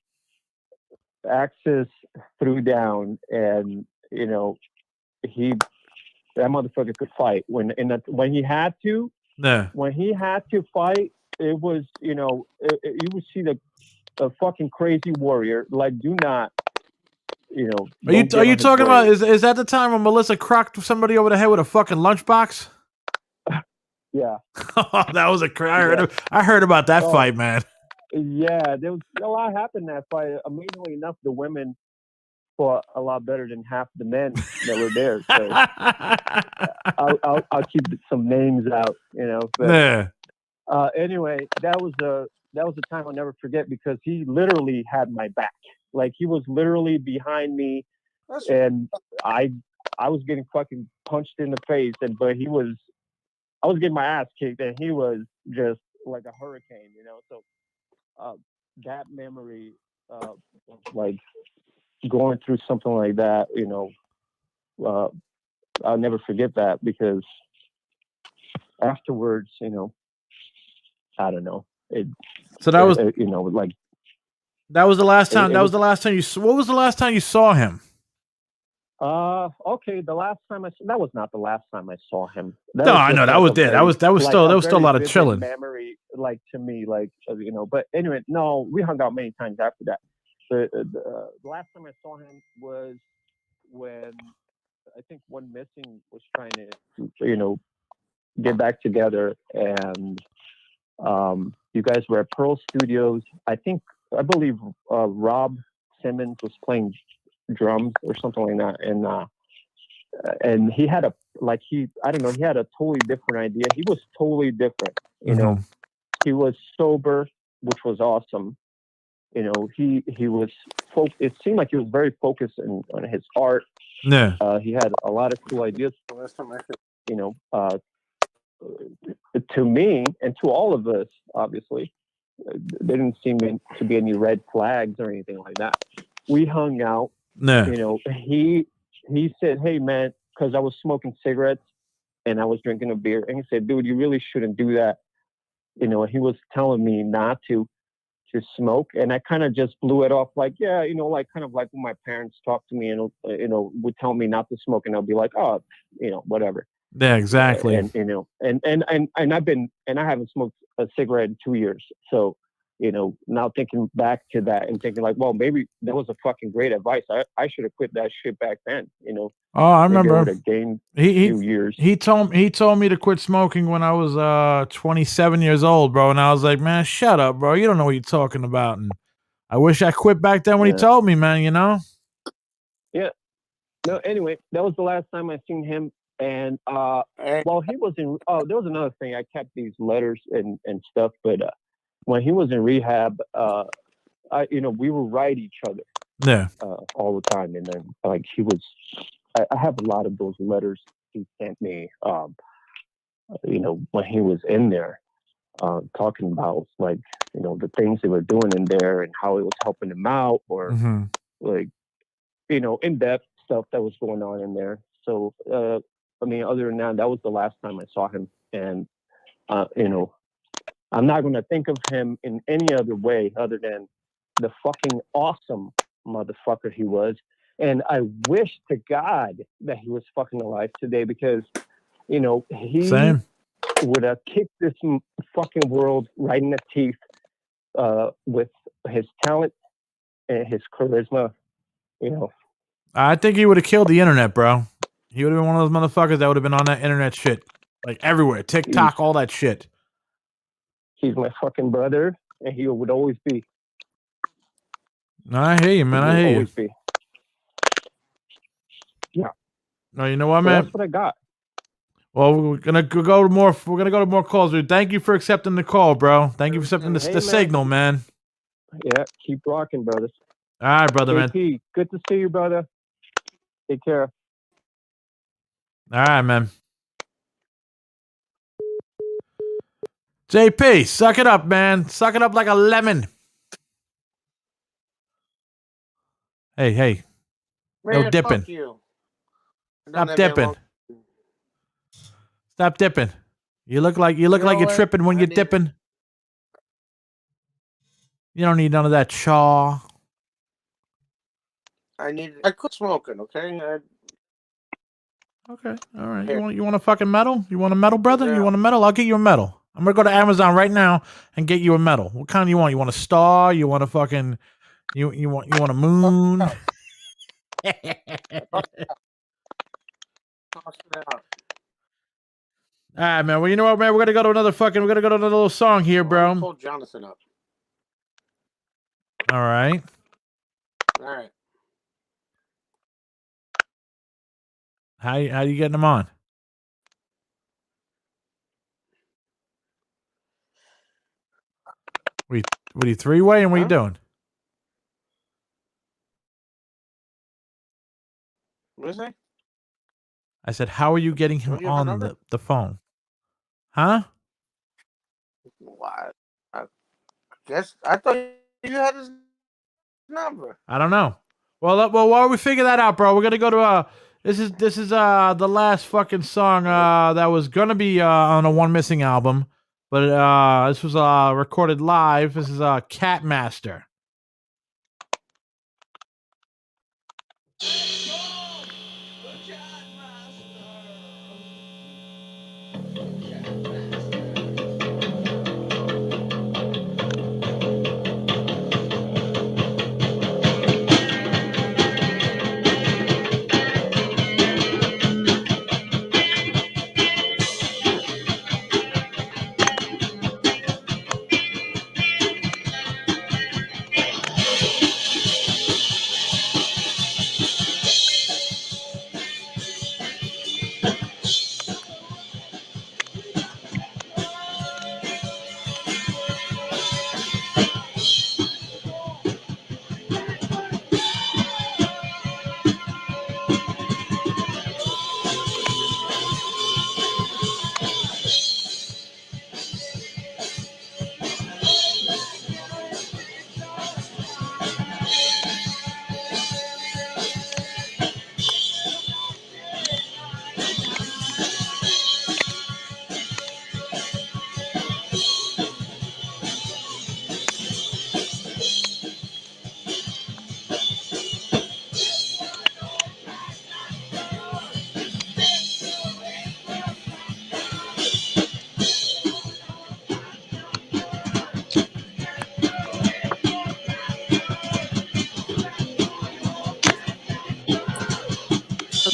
AXES threw down, and that motherfucker could fight when he had to. Yeah. When he had to fight, it was, you would see the fucking crazy warrior. Like, do not, Are you talking about? Is that the time when Melissa crocked somebody over the head with a fucking lunchbox? Yeah. That was I heard about that fight, man. Yeah, there was a lot happened in that fight. Amazingly enough, the women fought a lot better than half the men that were there. So I'll keep some names out, But, yeah. Anyway, that was a time I'll never forget, because he literally had my back. Like, he was literally behind me, and I was getting fucking punched in the face, but I was getting my ass kicked, and he was just like a hurricane, So that memory of like going through something like that, I'll never forget that, because afterwards, I don't know. So that was, like that was the last time. That was the last time you. What was the last time you saw him? Okay. The last time that was not the last time I saw him. That No, was I just know that like was a there. very, That was like still a very lot of vivid chilling. memory, like to me, like But anyway, no, we hung out many times after that. The last time I saw him was when I think One Missing was trying to, get back together, and you guys were at Pearl Studios. I believe Rob Simmons was playing drums or something like that, and he had he had a totally different idea. He was totally different, He was sober, which was awesome. He was. It seemed like he was very focused on his art. Yeah. He had a lot of cool ideas. To me and to all of us, obviously, there didn't seem to be any red flags or anything like that. We hung out. Yeah. He said, "Hey, man," because I was smoking cigarettes and I was drinking a beer, and he said, "Dude, you really shouldn't do that." He was telling me not to smoke, and I kind of just blew it off, like, yeah, kind of like when my parents talk to me and would tell me not to smoke, and I'll be like, oh, whatever. Yeah, exactly. And I haven't smoked a cigarette in 2 years, so now thinking back to that and thinking like, well, maybe that was a fucking great advice. I should have quit that shit back then. Oh, I remember. I would have gained a few years. He told me to quit smoking when I was 27 years old, bro, and I was like, man, shut up, bro. You don't know what you're talking about. And I wish I quit back then when he told me, man. Yeah. No. Anyway, that was the last time I seen him. And while he was in, there was another thing. I kept these letters and stuff, but when he was in rehab, we would write each other. Yeah. All the time, and then like he was. I have a lot of those letters he sent me. When he was in there, talking about the things they were doing in there and how it was helping him out, or in depth stuff that was going on in there. So. Other than that, that was the last time I saw him. And, I'm not going to think of him in any other way other than the fucking awesome motherfucker he was. And I wish to God that he was fucking alive today, because, he would have kicked this fucking world right in the teeth with his talent and his charisma, I think he would have killed the internet, bro. He would have been one of those motherfuckers that would have been on that internet shit. Like everywhere. TikTok, all that shit. He's my fucking brother, and he would always be. No, I hear you, man. I hear you. Always be. Yeah. No, you know what, man? That's what I got. Well, we're gonna go to more. We're gonna go to more calls, dude. Thank you for accepting the call, bro. Thank you for accepting the signal, man. Yeah, keep rocking, brothers. All right, brother, man. JP, good to see you, brother. Take care. All right, man. JP, suck it up, man. Suck it up like a lemon. Hey. Man, no dipping. Fuck you. Stop dipping. Stop dipping. You look like you're tripping when you're dipping. You don't need none of that chaw. I quit smoking, okay? Okay, all right. You want a fucking medal? You want a medal, brother? Yeah. You want a medal? I'll get you a medal. I'm gonna go to Amazon right now and get you a medal. What kind do you want? You want a star? You want a fucking you want a moon? Toss it out. All right, man. Well, you know what, man? We're gonna go to another little song here, bro. Pull Jonathan up. All right. All right. How you getting them on? What are you three-way, and what are you doing? What is that? I said, how are you getting him on the phone? Huh? What? I guess I thought you had his number. I don't know. Well, while we figure that out, bro, we're gonna go to this is the last fucking song that was gonna be on a One Missing album, but this was recorded live. This is Cat Master.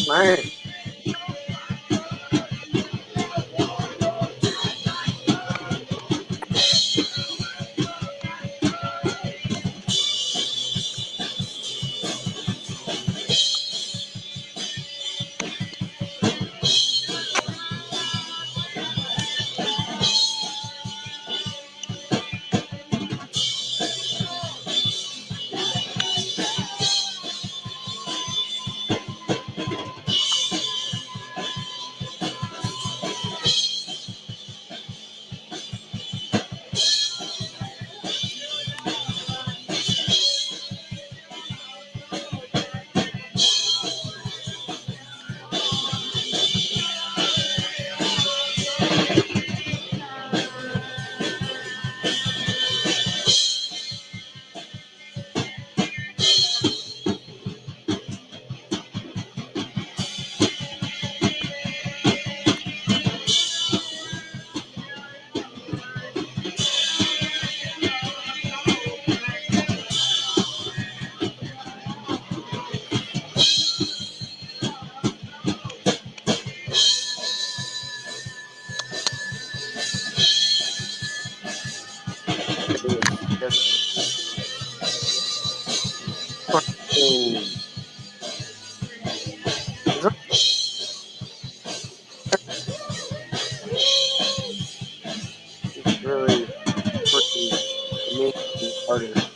Man. It's really freaking amazing artist.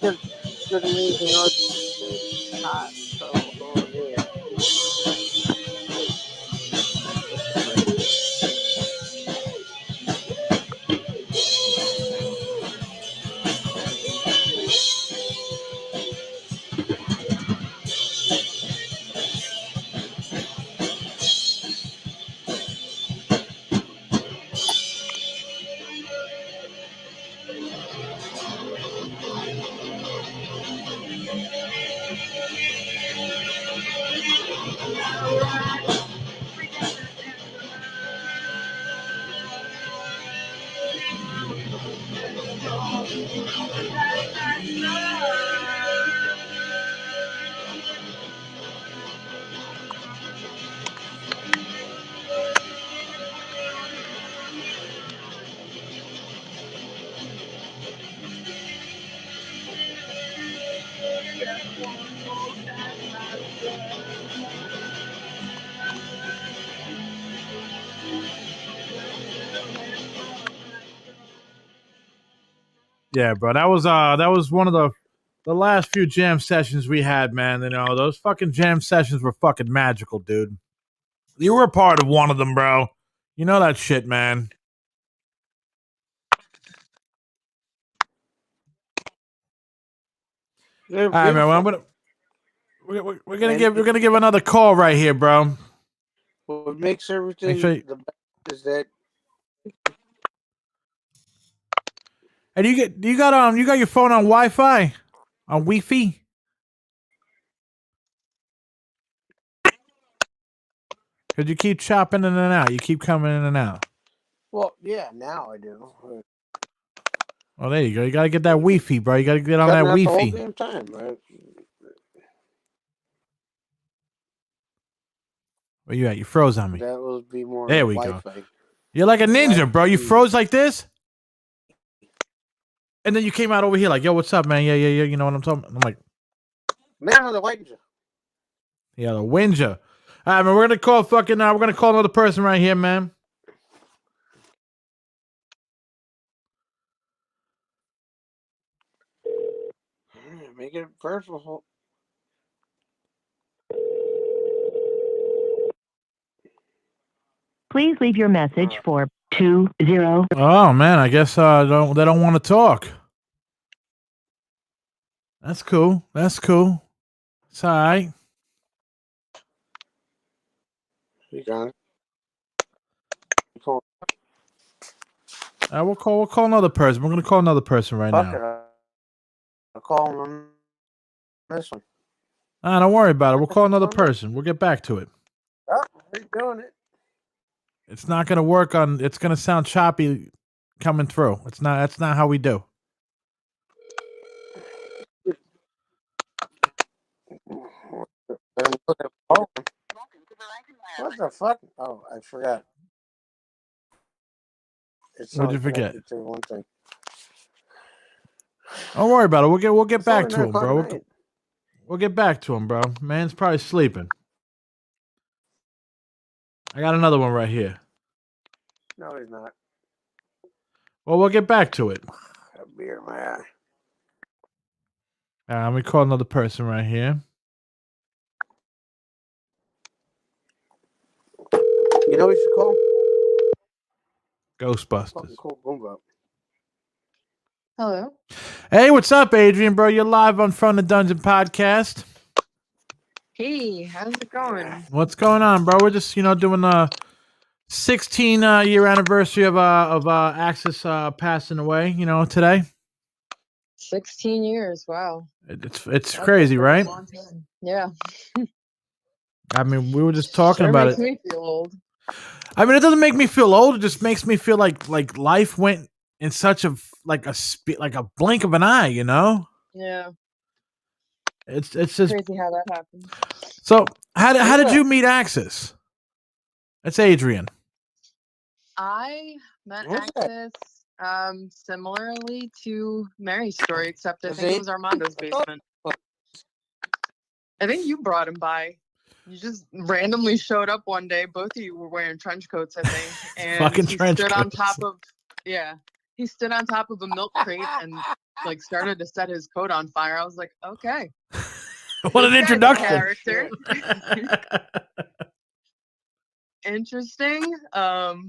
Good amazing artist. Hot. So, oh yeah. Yeah, bro. That was one of the last few jam sessions we had, man. You know, those fucking jam sessions were fucking magical, dude. You were a part of one of them, bro. You know that shit, man. They're All right, man. Well, beautiful. we're gonna give another call right here, bro. What makes Make everything sure the best is that and you got your phone on Wi-Fi, on Wi-Fi. Because you keep chopping in and out. You keep coming in and out. Well, yeah, now I do. Oh, there you go. You got to get that Wi-Fi, bro. You got to get on that Cutting out the whole Wi-Fi. damn time, right? Where you at? You froze on me. That would be more There we Wi-Fi. go. You're like a ninja, bro. You froze like this? And then you came out over here like, yo, what's up, man? Yeah. You know what I'm talking about? I'm like, Man of the white. yeah, the Winja. All right, man, we're going to call we're going to call another person right here, man. Make it purple. Please leave your message for 20. Oh, man, I guess they don't want to talk. That's cool. It's all right. You got it. We'll call another person. We're going to call another person right Fuck now. it. I'll call him on this one. Don't worry about it. We'll call another person. We'll get back to it. Oh, we're doing it. It's not going to work on. It's going to sound choppy coming through. That's not how we do. Oh. What the fuck? Oh, I forgot. What'd you forget? To one thing. Don't worry about it. We'll get back to only him, bro. 9 o'clock We'll get back to him, bro. Man's probably sleeping. I got another one right here. No, he's not. Well, we'll get back to it. A beer in my eye. Let me call another person right here. You know what you should call? Ghostbusters. Fucking cool boom bop. Hello. Hey, what's up, Adrian, bro? You're live on Front of Dungeon podcast. Hey, how's it going? What's going on, bro? We're just, doing a 16-year anniversary of AXES passing away, today. 16 years. Wow. It's crazy, right? Yeah. I mean, we were just talking about makes it. Me feel old. I mean, it doesn't make me feel old. It just makes me feel like life went in such a like a blink of an eye, Yeah. It's just crazy how that happened. So how did you meet AXES? That's Adrian. I met AXES similarly to Mary's story, except I think it was Armando's basement. I think you brought him by. You just randomly showed up one day. Both of you were wearing trench coats, I think. And Fucking he trench stood on coats. top of he stood on top of a milk crate and started to set his coat on fire. I was like, okay. What an introduction. Character. Interesting.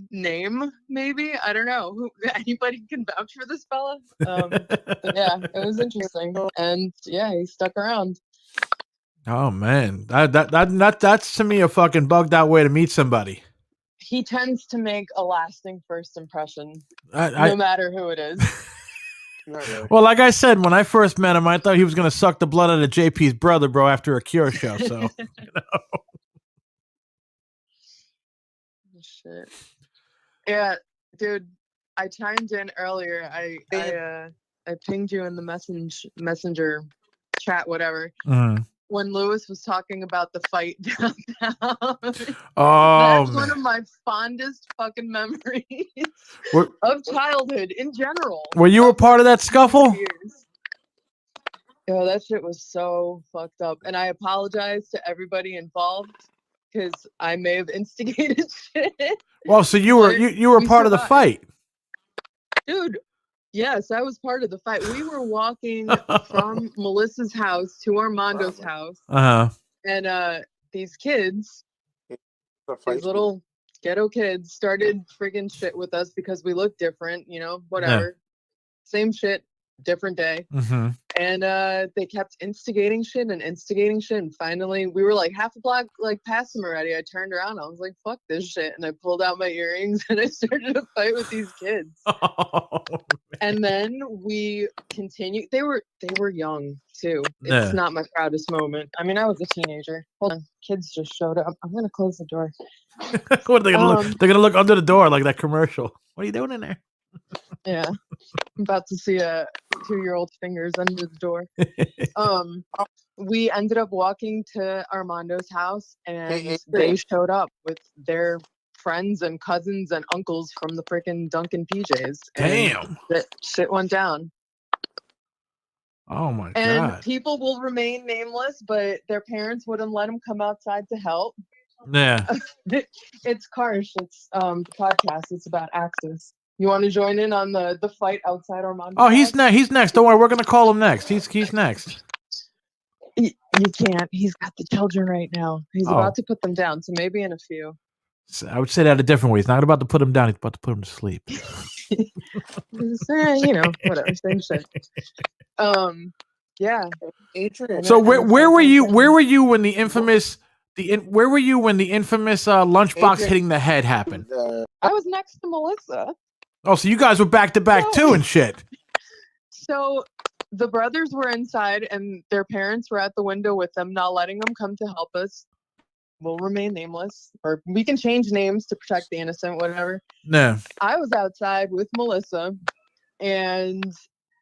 Name, maybe. I don't know. Anybody can vouch for this fella? But yeah, it was interesting. And yeah, he stuck around. Oh man. That's to me a fucking bugged out way to meet somebody. He tends to make a lasting first impression, no matter who it is. Well, like I said, when I first met him, I thought he was going to suck the blood out of JP's brother, bro, after a Cure show. So, Shit. Yeah, dude, I chimed in earlier. I pinged you in the messenger chat, whatever. When Lewis was talking about the fight downtown. That's one of my fondest fucking memories of childhood in general. Were you a part of that scuffle? Yo, that shit was so fucked up. And I apologize to everybody involved because I may have instigated shit. Well, so you were part of the fight. Dude, yes, I was part of the fight. We were walking from Melissa's house to Armando's house. And these kids, these little ghetto kids, started friggin' shit with us because we looked different, whatever. Same shit, different day. And they kept instigating shit. And finally, we were like half a block past them already. I turned around. I was like, fuck this shit. And I pulled out my earrings and I started a fight with these kids. And then we continued. They were young too. It's Yeah. not my proudest moment. I mean, I was a teenager. Hold on, kids just showed up. I'm gonna close the door. What are they gonna look? They're gonna look under the door like that commercial. What are you doing in there? Yeah, I'm about to see a 2-year-old fingers under the door. We ended up walking to Armando's house, and they showed up with their friends and cousins and uncles from the freaking Duncan PJs. Damn. That shit went down. Oh my And god. people will remain nameless, but their parents wouldn't let them come outside to help. Yeah. It's Karsh. It's the podcast. It's about AXES. You want to join in on the fight outside Armando's Oh, he's house? next. He's next. Don't worry. We're gonna call him next. He's next. You can't. He's got the children right now. He's Oh. about to put them down, so maybe in a few. So I would say that a different way. He's not about to put him down. He's about to put him to sleep. Whatever, same shit. Yeah. So where were you? Where were you when the infamous where were you when the infamous lunchbox hitting the head happened? I was next to Melissa. Oh, so you guys were back to back too and shit. So the brothers were inside, and their parents were at the window with them, not letting them come to help us. We'll remain nameless, or we can change names to protect the innocent, whatever. No. I was outside with Melissa and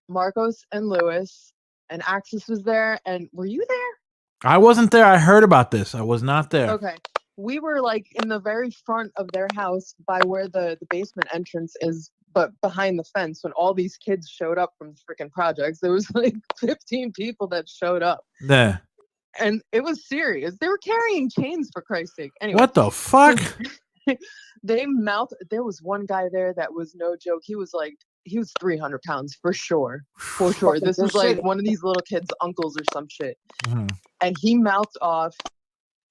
Marcos and Lewis, and Axis was there. And were you there? I wasn't there. I heard about this. I was not there. Okay. We were like in the very front of their house by where the basement entrance is, but behind the fence when all these kids showed up from the freaking projects. There was like 15 people that showed up. Yeah. And it was serious. They were carrying chains, for Christ's sake. Anyway. What the fuck? There was one guy there that was no joke. He was 300 pounds for sure. For sure. This was like one of these little kids' uncles or some shit. Mhm. And he mouthed off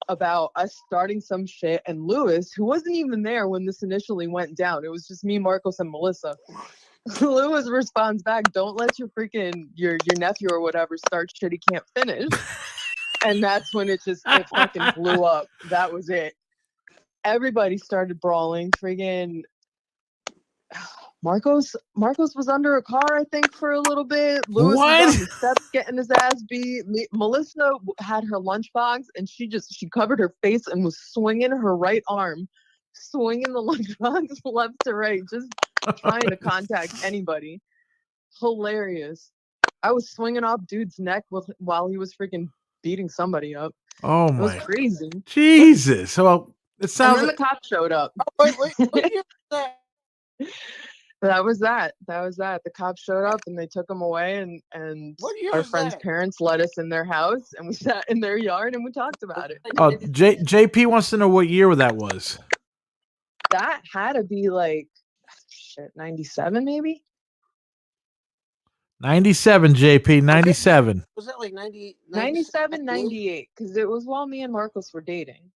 about us starting some shit. And Lewis, who wasn't even there when this initially went down, it was just me, Marcos, and Melissa. Lewis responds back, "Don't let your freaking your nephew or whatever start shit he can't finish." And that's when it fucking blew up. That was it. Everybody started brawling. Friggin' Marcos was under a car, I think, for a little bit. Lewis was on the steps getting his ass beat. Melissa had her lunchbox, and she covered her face and was swinging her right arm, swinging the lunchbox left to right, just trying to contact anybody. Hilarious. I was swinging off dude's neck while he was freaking beating somebody up. Oh It my was crazy. Jesus. So it sounds And then the cops showed up. Wait, what year was that? That was that. The cops showed up and they took him away, and What year our was friend's that? parents let us in their house, and we sat in their yard and we talked about it. Oh, JP wants to know what year that was. That had to be like 97 maybe. 97, JP, 97. Was that like 90, 97, 98, because it was while me and Marcos were dating.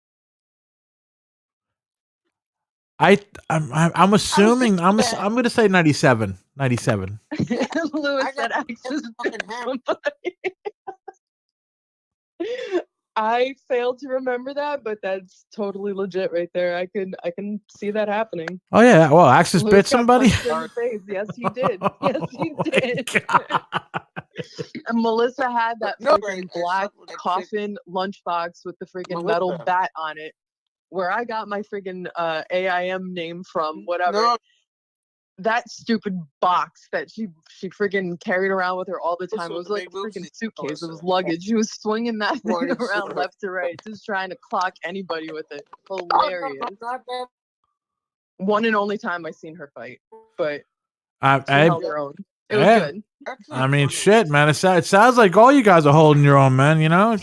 I'm assuming I'm going to say 97. 97. Lewis said Axis I failed to remember that, but that's totally legit right there. I can see that happening. Oh yeah, well, Axis bit Lewis got somebody. punched in the face. Yes, he did. Yes, he did. And Melissa had that freaking black coffin lunchbox with the freaking metal bat on it, where I got my freaking AIM name from, whatever. No. That stupid box that she freaking carried around with her all the time. It was like a big freaking suitcase. It was luggage. She was swinging that thing around left to right, just trying to clock anybody with it. Hilarious. One and only time I seen her fight, but she held her own. It was good. I mean, shit, man. It sounds like all you guys are holding your own, man. You know.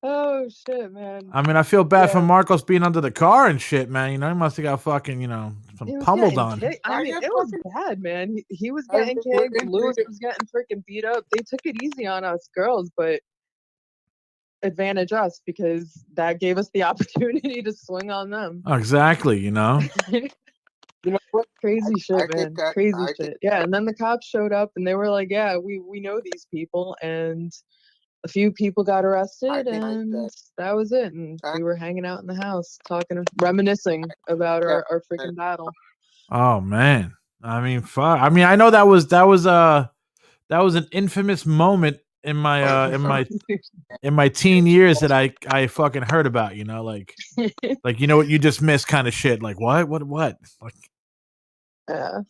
Oh shit, man. I mean, I feel bad for Marcos being under the car and shit, man. You know, he must have got fucking, some pummeled on. I mean, it was bad, man. He was getting kicked. Lewis was getting freaking beat up. They took it easy on us girls, but advantage us because that gave us the opportunity to swing on them. Exactly, You know what? Crazy shit, man. Crazy shit. Yeah, and then the cops showed up and they were like, "Yeah, we know these people," and a few people got arrested, and that was it. And we were hanging out in the house, talking, reminiscing about our freaking battle. Oh man, I mean, fuck. I mean, I know that was an infamous moment in my in my teen years that I fucking heard about. You know, like you know what you just missed kind of shit. Like what? Like, Yeah,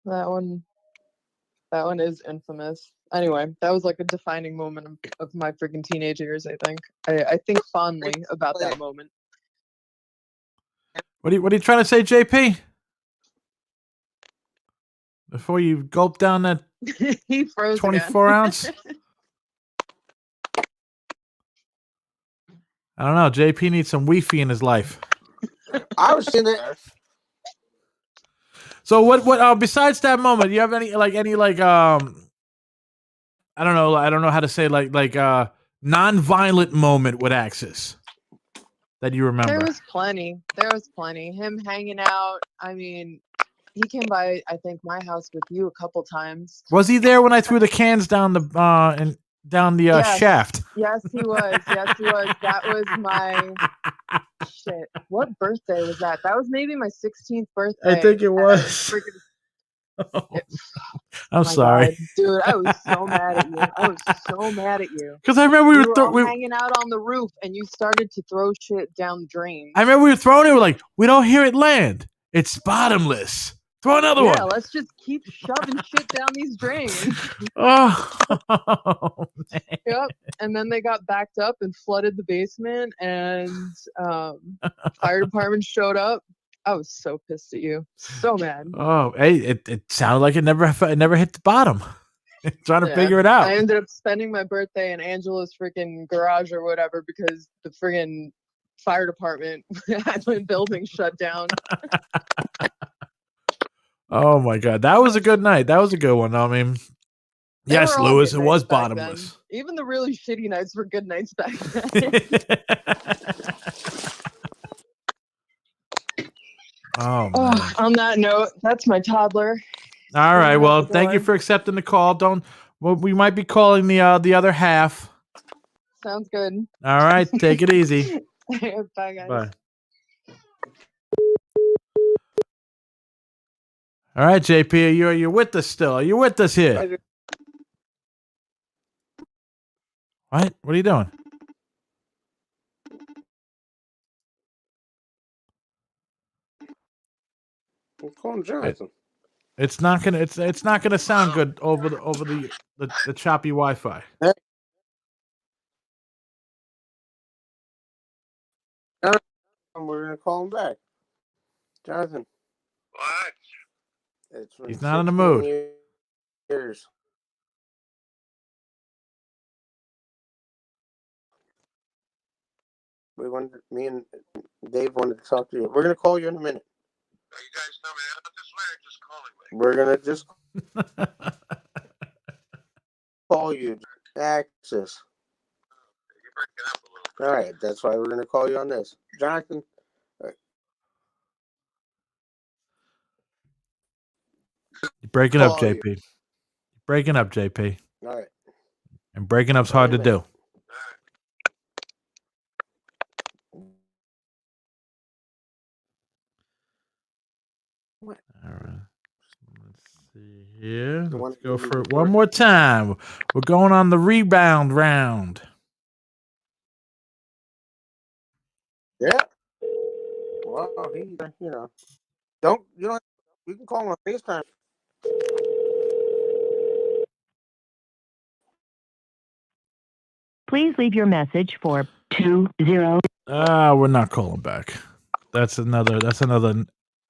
that one is infamous. Anyway, that was like a defining moment of my freaking teenage years. I think I think fondly about that moment. what are you trying to say, JP? Before you gulp down that He froze 24 again. ounce. I don't know. JP needs some Wi-Fi in his life. I was in it. So what besides that moment, do you have any I don't know how to say non-violent moment with AXES that you remember? There was plenty. Him hanging out. I mean, he came by, I think, my house with you a couple times. Was he there when I threw the cans down the Yes. shaft? Yes, he was. Yes, he was. That was my shit. What birthday was that? That was maybe my 16th birthday. I think it was. I'm sorry. God, dude. I was so mad at you. Because I remember we were all hanging out on the roof, and you started to throw shit down the drain. I remember we were throwing it. We're like, we don't hear it land. It's bottomless. Throw another one. Yeah, let's just keep shoving shit down these drains. Oh, man. Yep. And then they got backed up and flooded the basement, and fire department showed up. I was so pissed at you. So mad. Oh, hey, it sounded like it never hit the bottom. Trying to figure it out. I ended up spending my birthday in Angela's freaking garage or whatever because the friggin' fire department had my building shut down. Oh my God, that was a good night. That was a good one. I mean, yes, Lewis, it was bottomless. Then. Even the really shitty nights were good nights back then. Oh, man. On that note, that's my toddler. All right. Well, thank you for accepting the call. We might be calling the other half. Sounds good. All right. Take it easy. Bye, guys. Bye. All right, JP, you're with us still. Are you with us here? What? What are you doing? I'm calling Jonathan. It's not gonna sound good over the choppy Wi-Fi. Hey. We're gonna call him back. Jonathan. What? He's not in the mood. Years. Me and Dave wanted to talk to you. We're gonna call you in a minute. You guys tell me out this way or just calling me? We're gonna just call you. AXES. You're breaking up a little. All right, that's why we're gonna call you on this. Jonathan. You're breaking up, JP. You're breaking up, JP. All right. And breaking up's hard to do. What? All right. Let's see here. Let's go for it one more time. We're going on the rebound round. Yeah. Well, we can call him on FaceTime. Please leave your message for 20. We're not calling back. That's another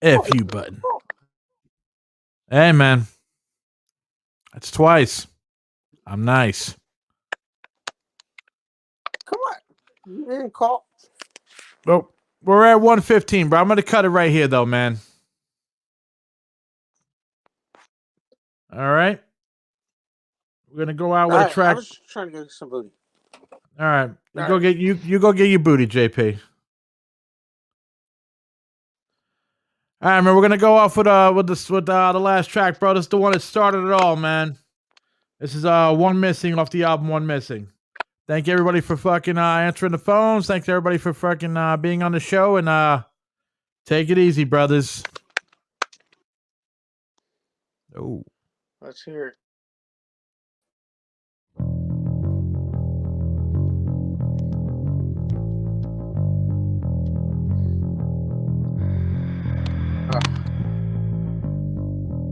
FU button. Hey, man. That's twice. I'm nice. Come on. You didn't call. Well, we're at 1:15, bro. I'm going to cut it right here, though, man. All right. We're going to go out with a track. I was trying to get some booty. All right. You go get your booty, JP. All right, man. We're gonna go off with the last track, bro. This is the one that started it all, man. This is One Missing off the album One Missing. Thank you everybody for fucking answering the phones. Thanks everybody for fucking being on the show, and take it easy, brothers. Oh. Let's hear it.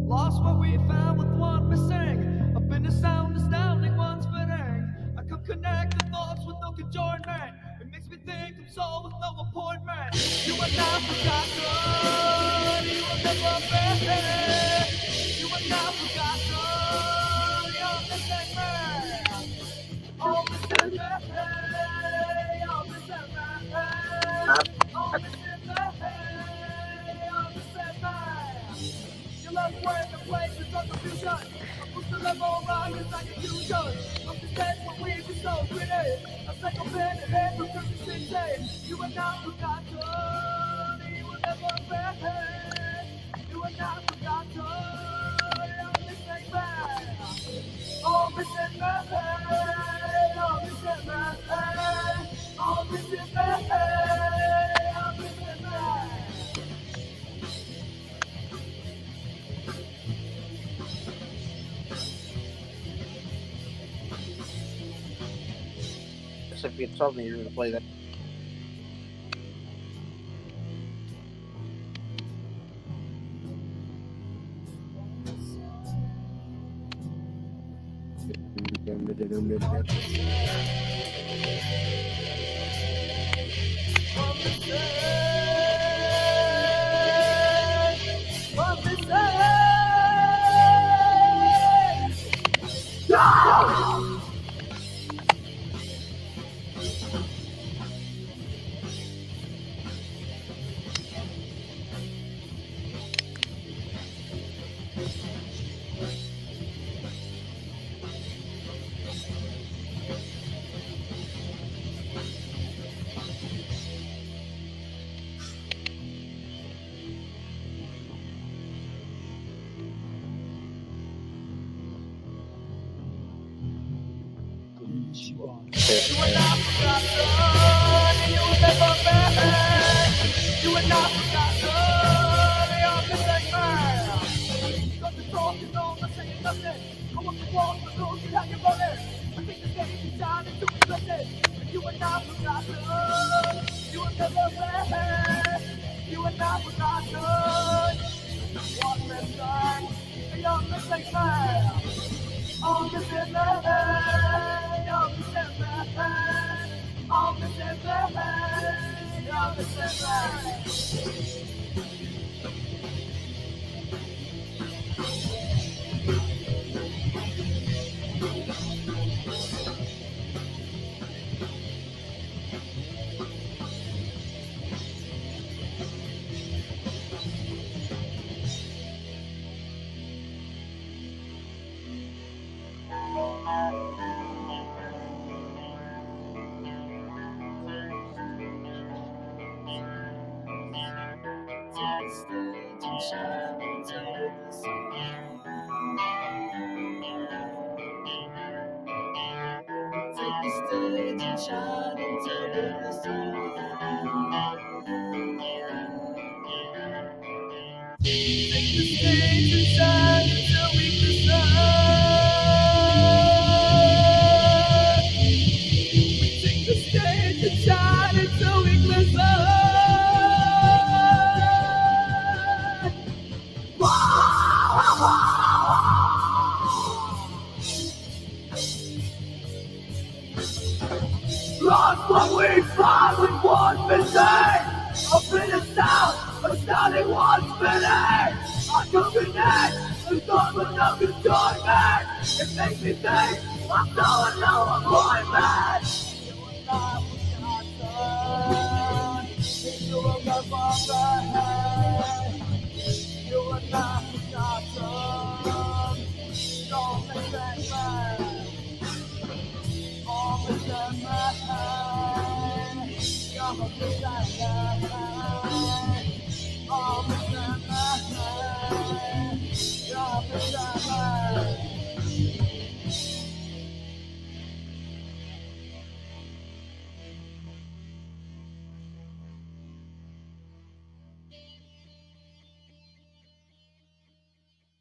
Lost what we found with one missing. Up in the sound, astounding one's fitting. I could connect the thoughts with no conjoinment. It makes me think I'm soul with no appointment. You are not forgotten. You will never be. You are not forgotten. You're the same man. Oh, Mr. Hey, oh, Mr. Hey, oh, Mr. Hey, oh, Mr. Hey. You love where the place is on confusion. I push the level around it's like a fusion. Understand what we've been so pretty. A second pen and head from 56 days. You are not forgotten. You will never be. You are not forgotten. You're the same man. Oh, Mr. Hey, oh, Mr. Hey, oh, Mr. Hey, oh, Mr. Hey. If you told me you were going to play that. You are not forgotten. You will never be. You are not forgotten. You're the same man. Got the talking on, I'm saying nothing. I want to walk the road, you have your running. I think the stage is down and doing nothing. You are not forgotten. You will never be. You are not forgotten. One mistake, you're the same man. On the same man. On the same man. On the same man. On the same man. Lost what we found with one mistake. Up in the south, astounding one spinning. I could connect, and thought with no enjoyment. It makes me think I'm so no appointment. You will not forgotten. You will never be.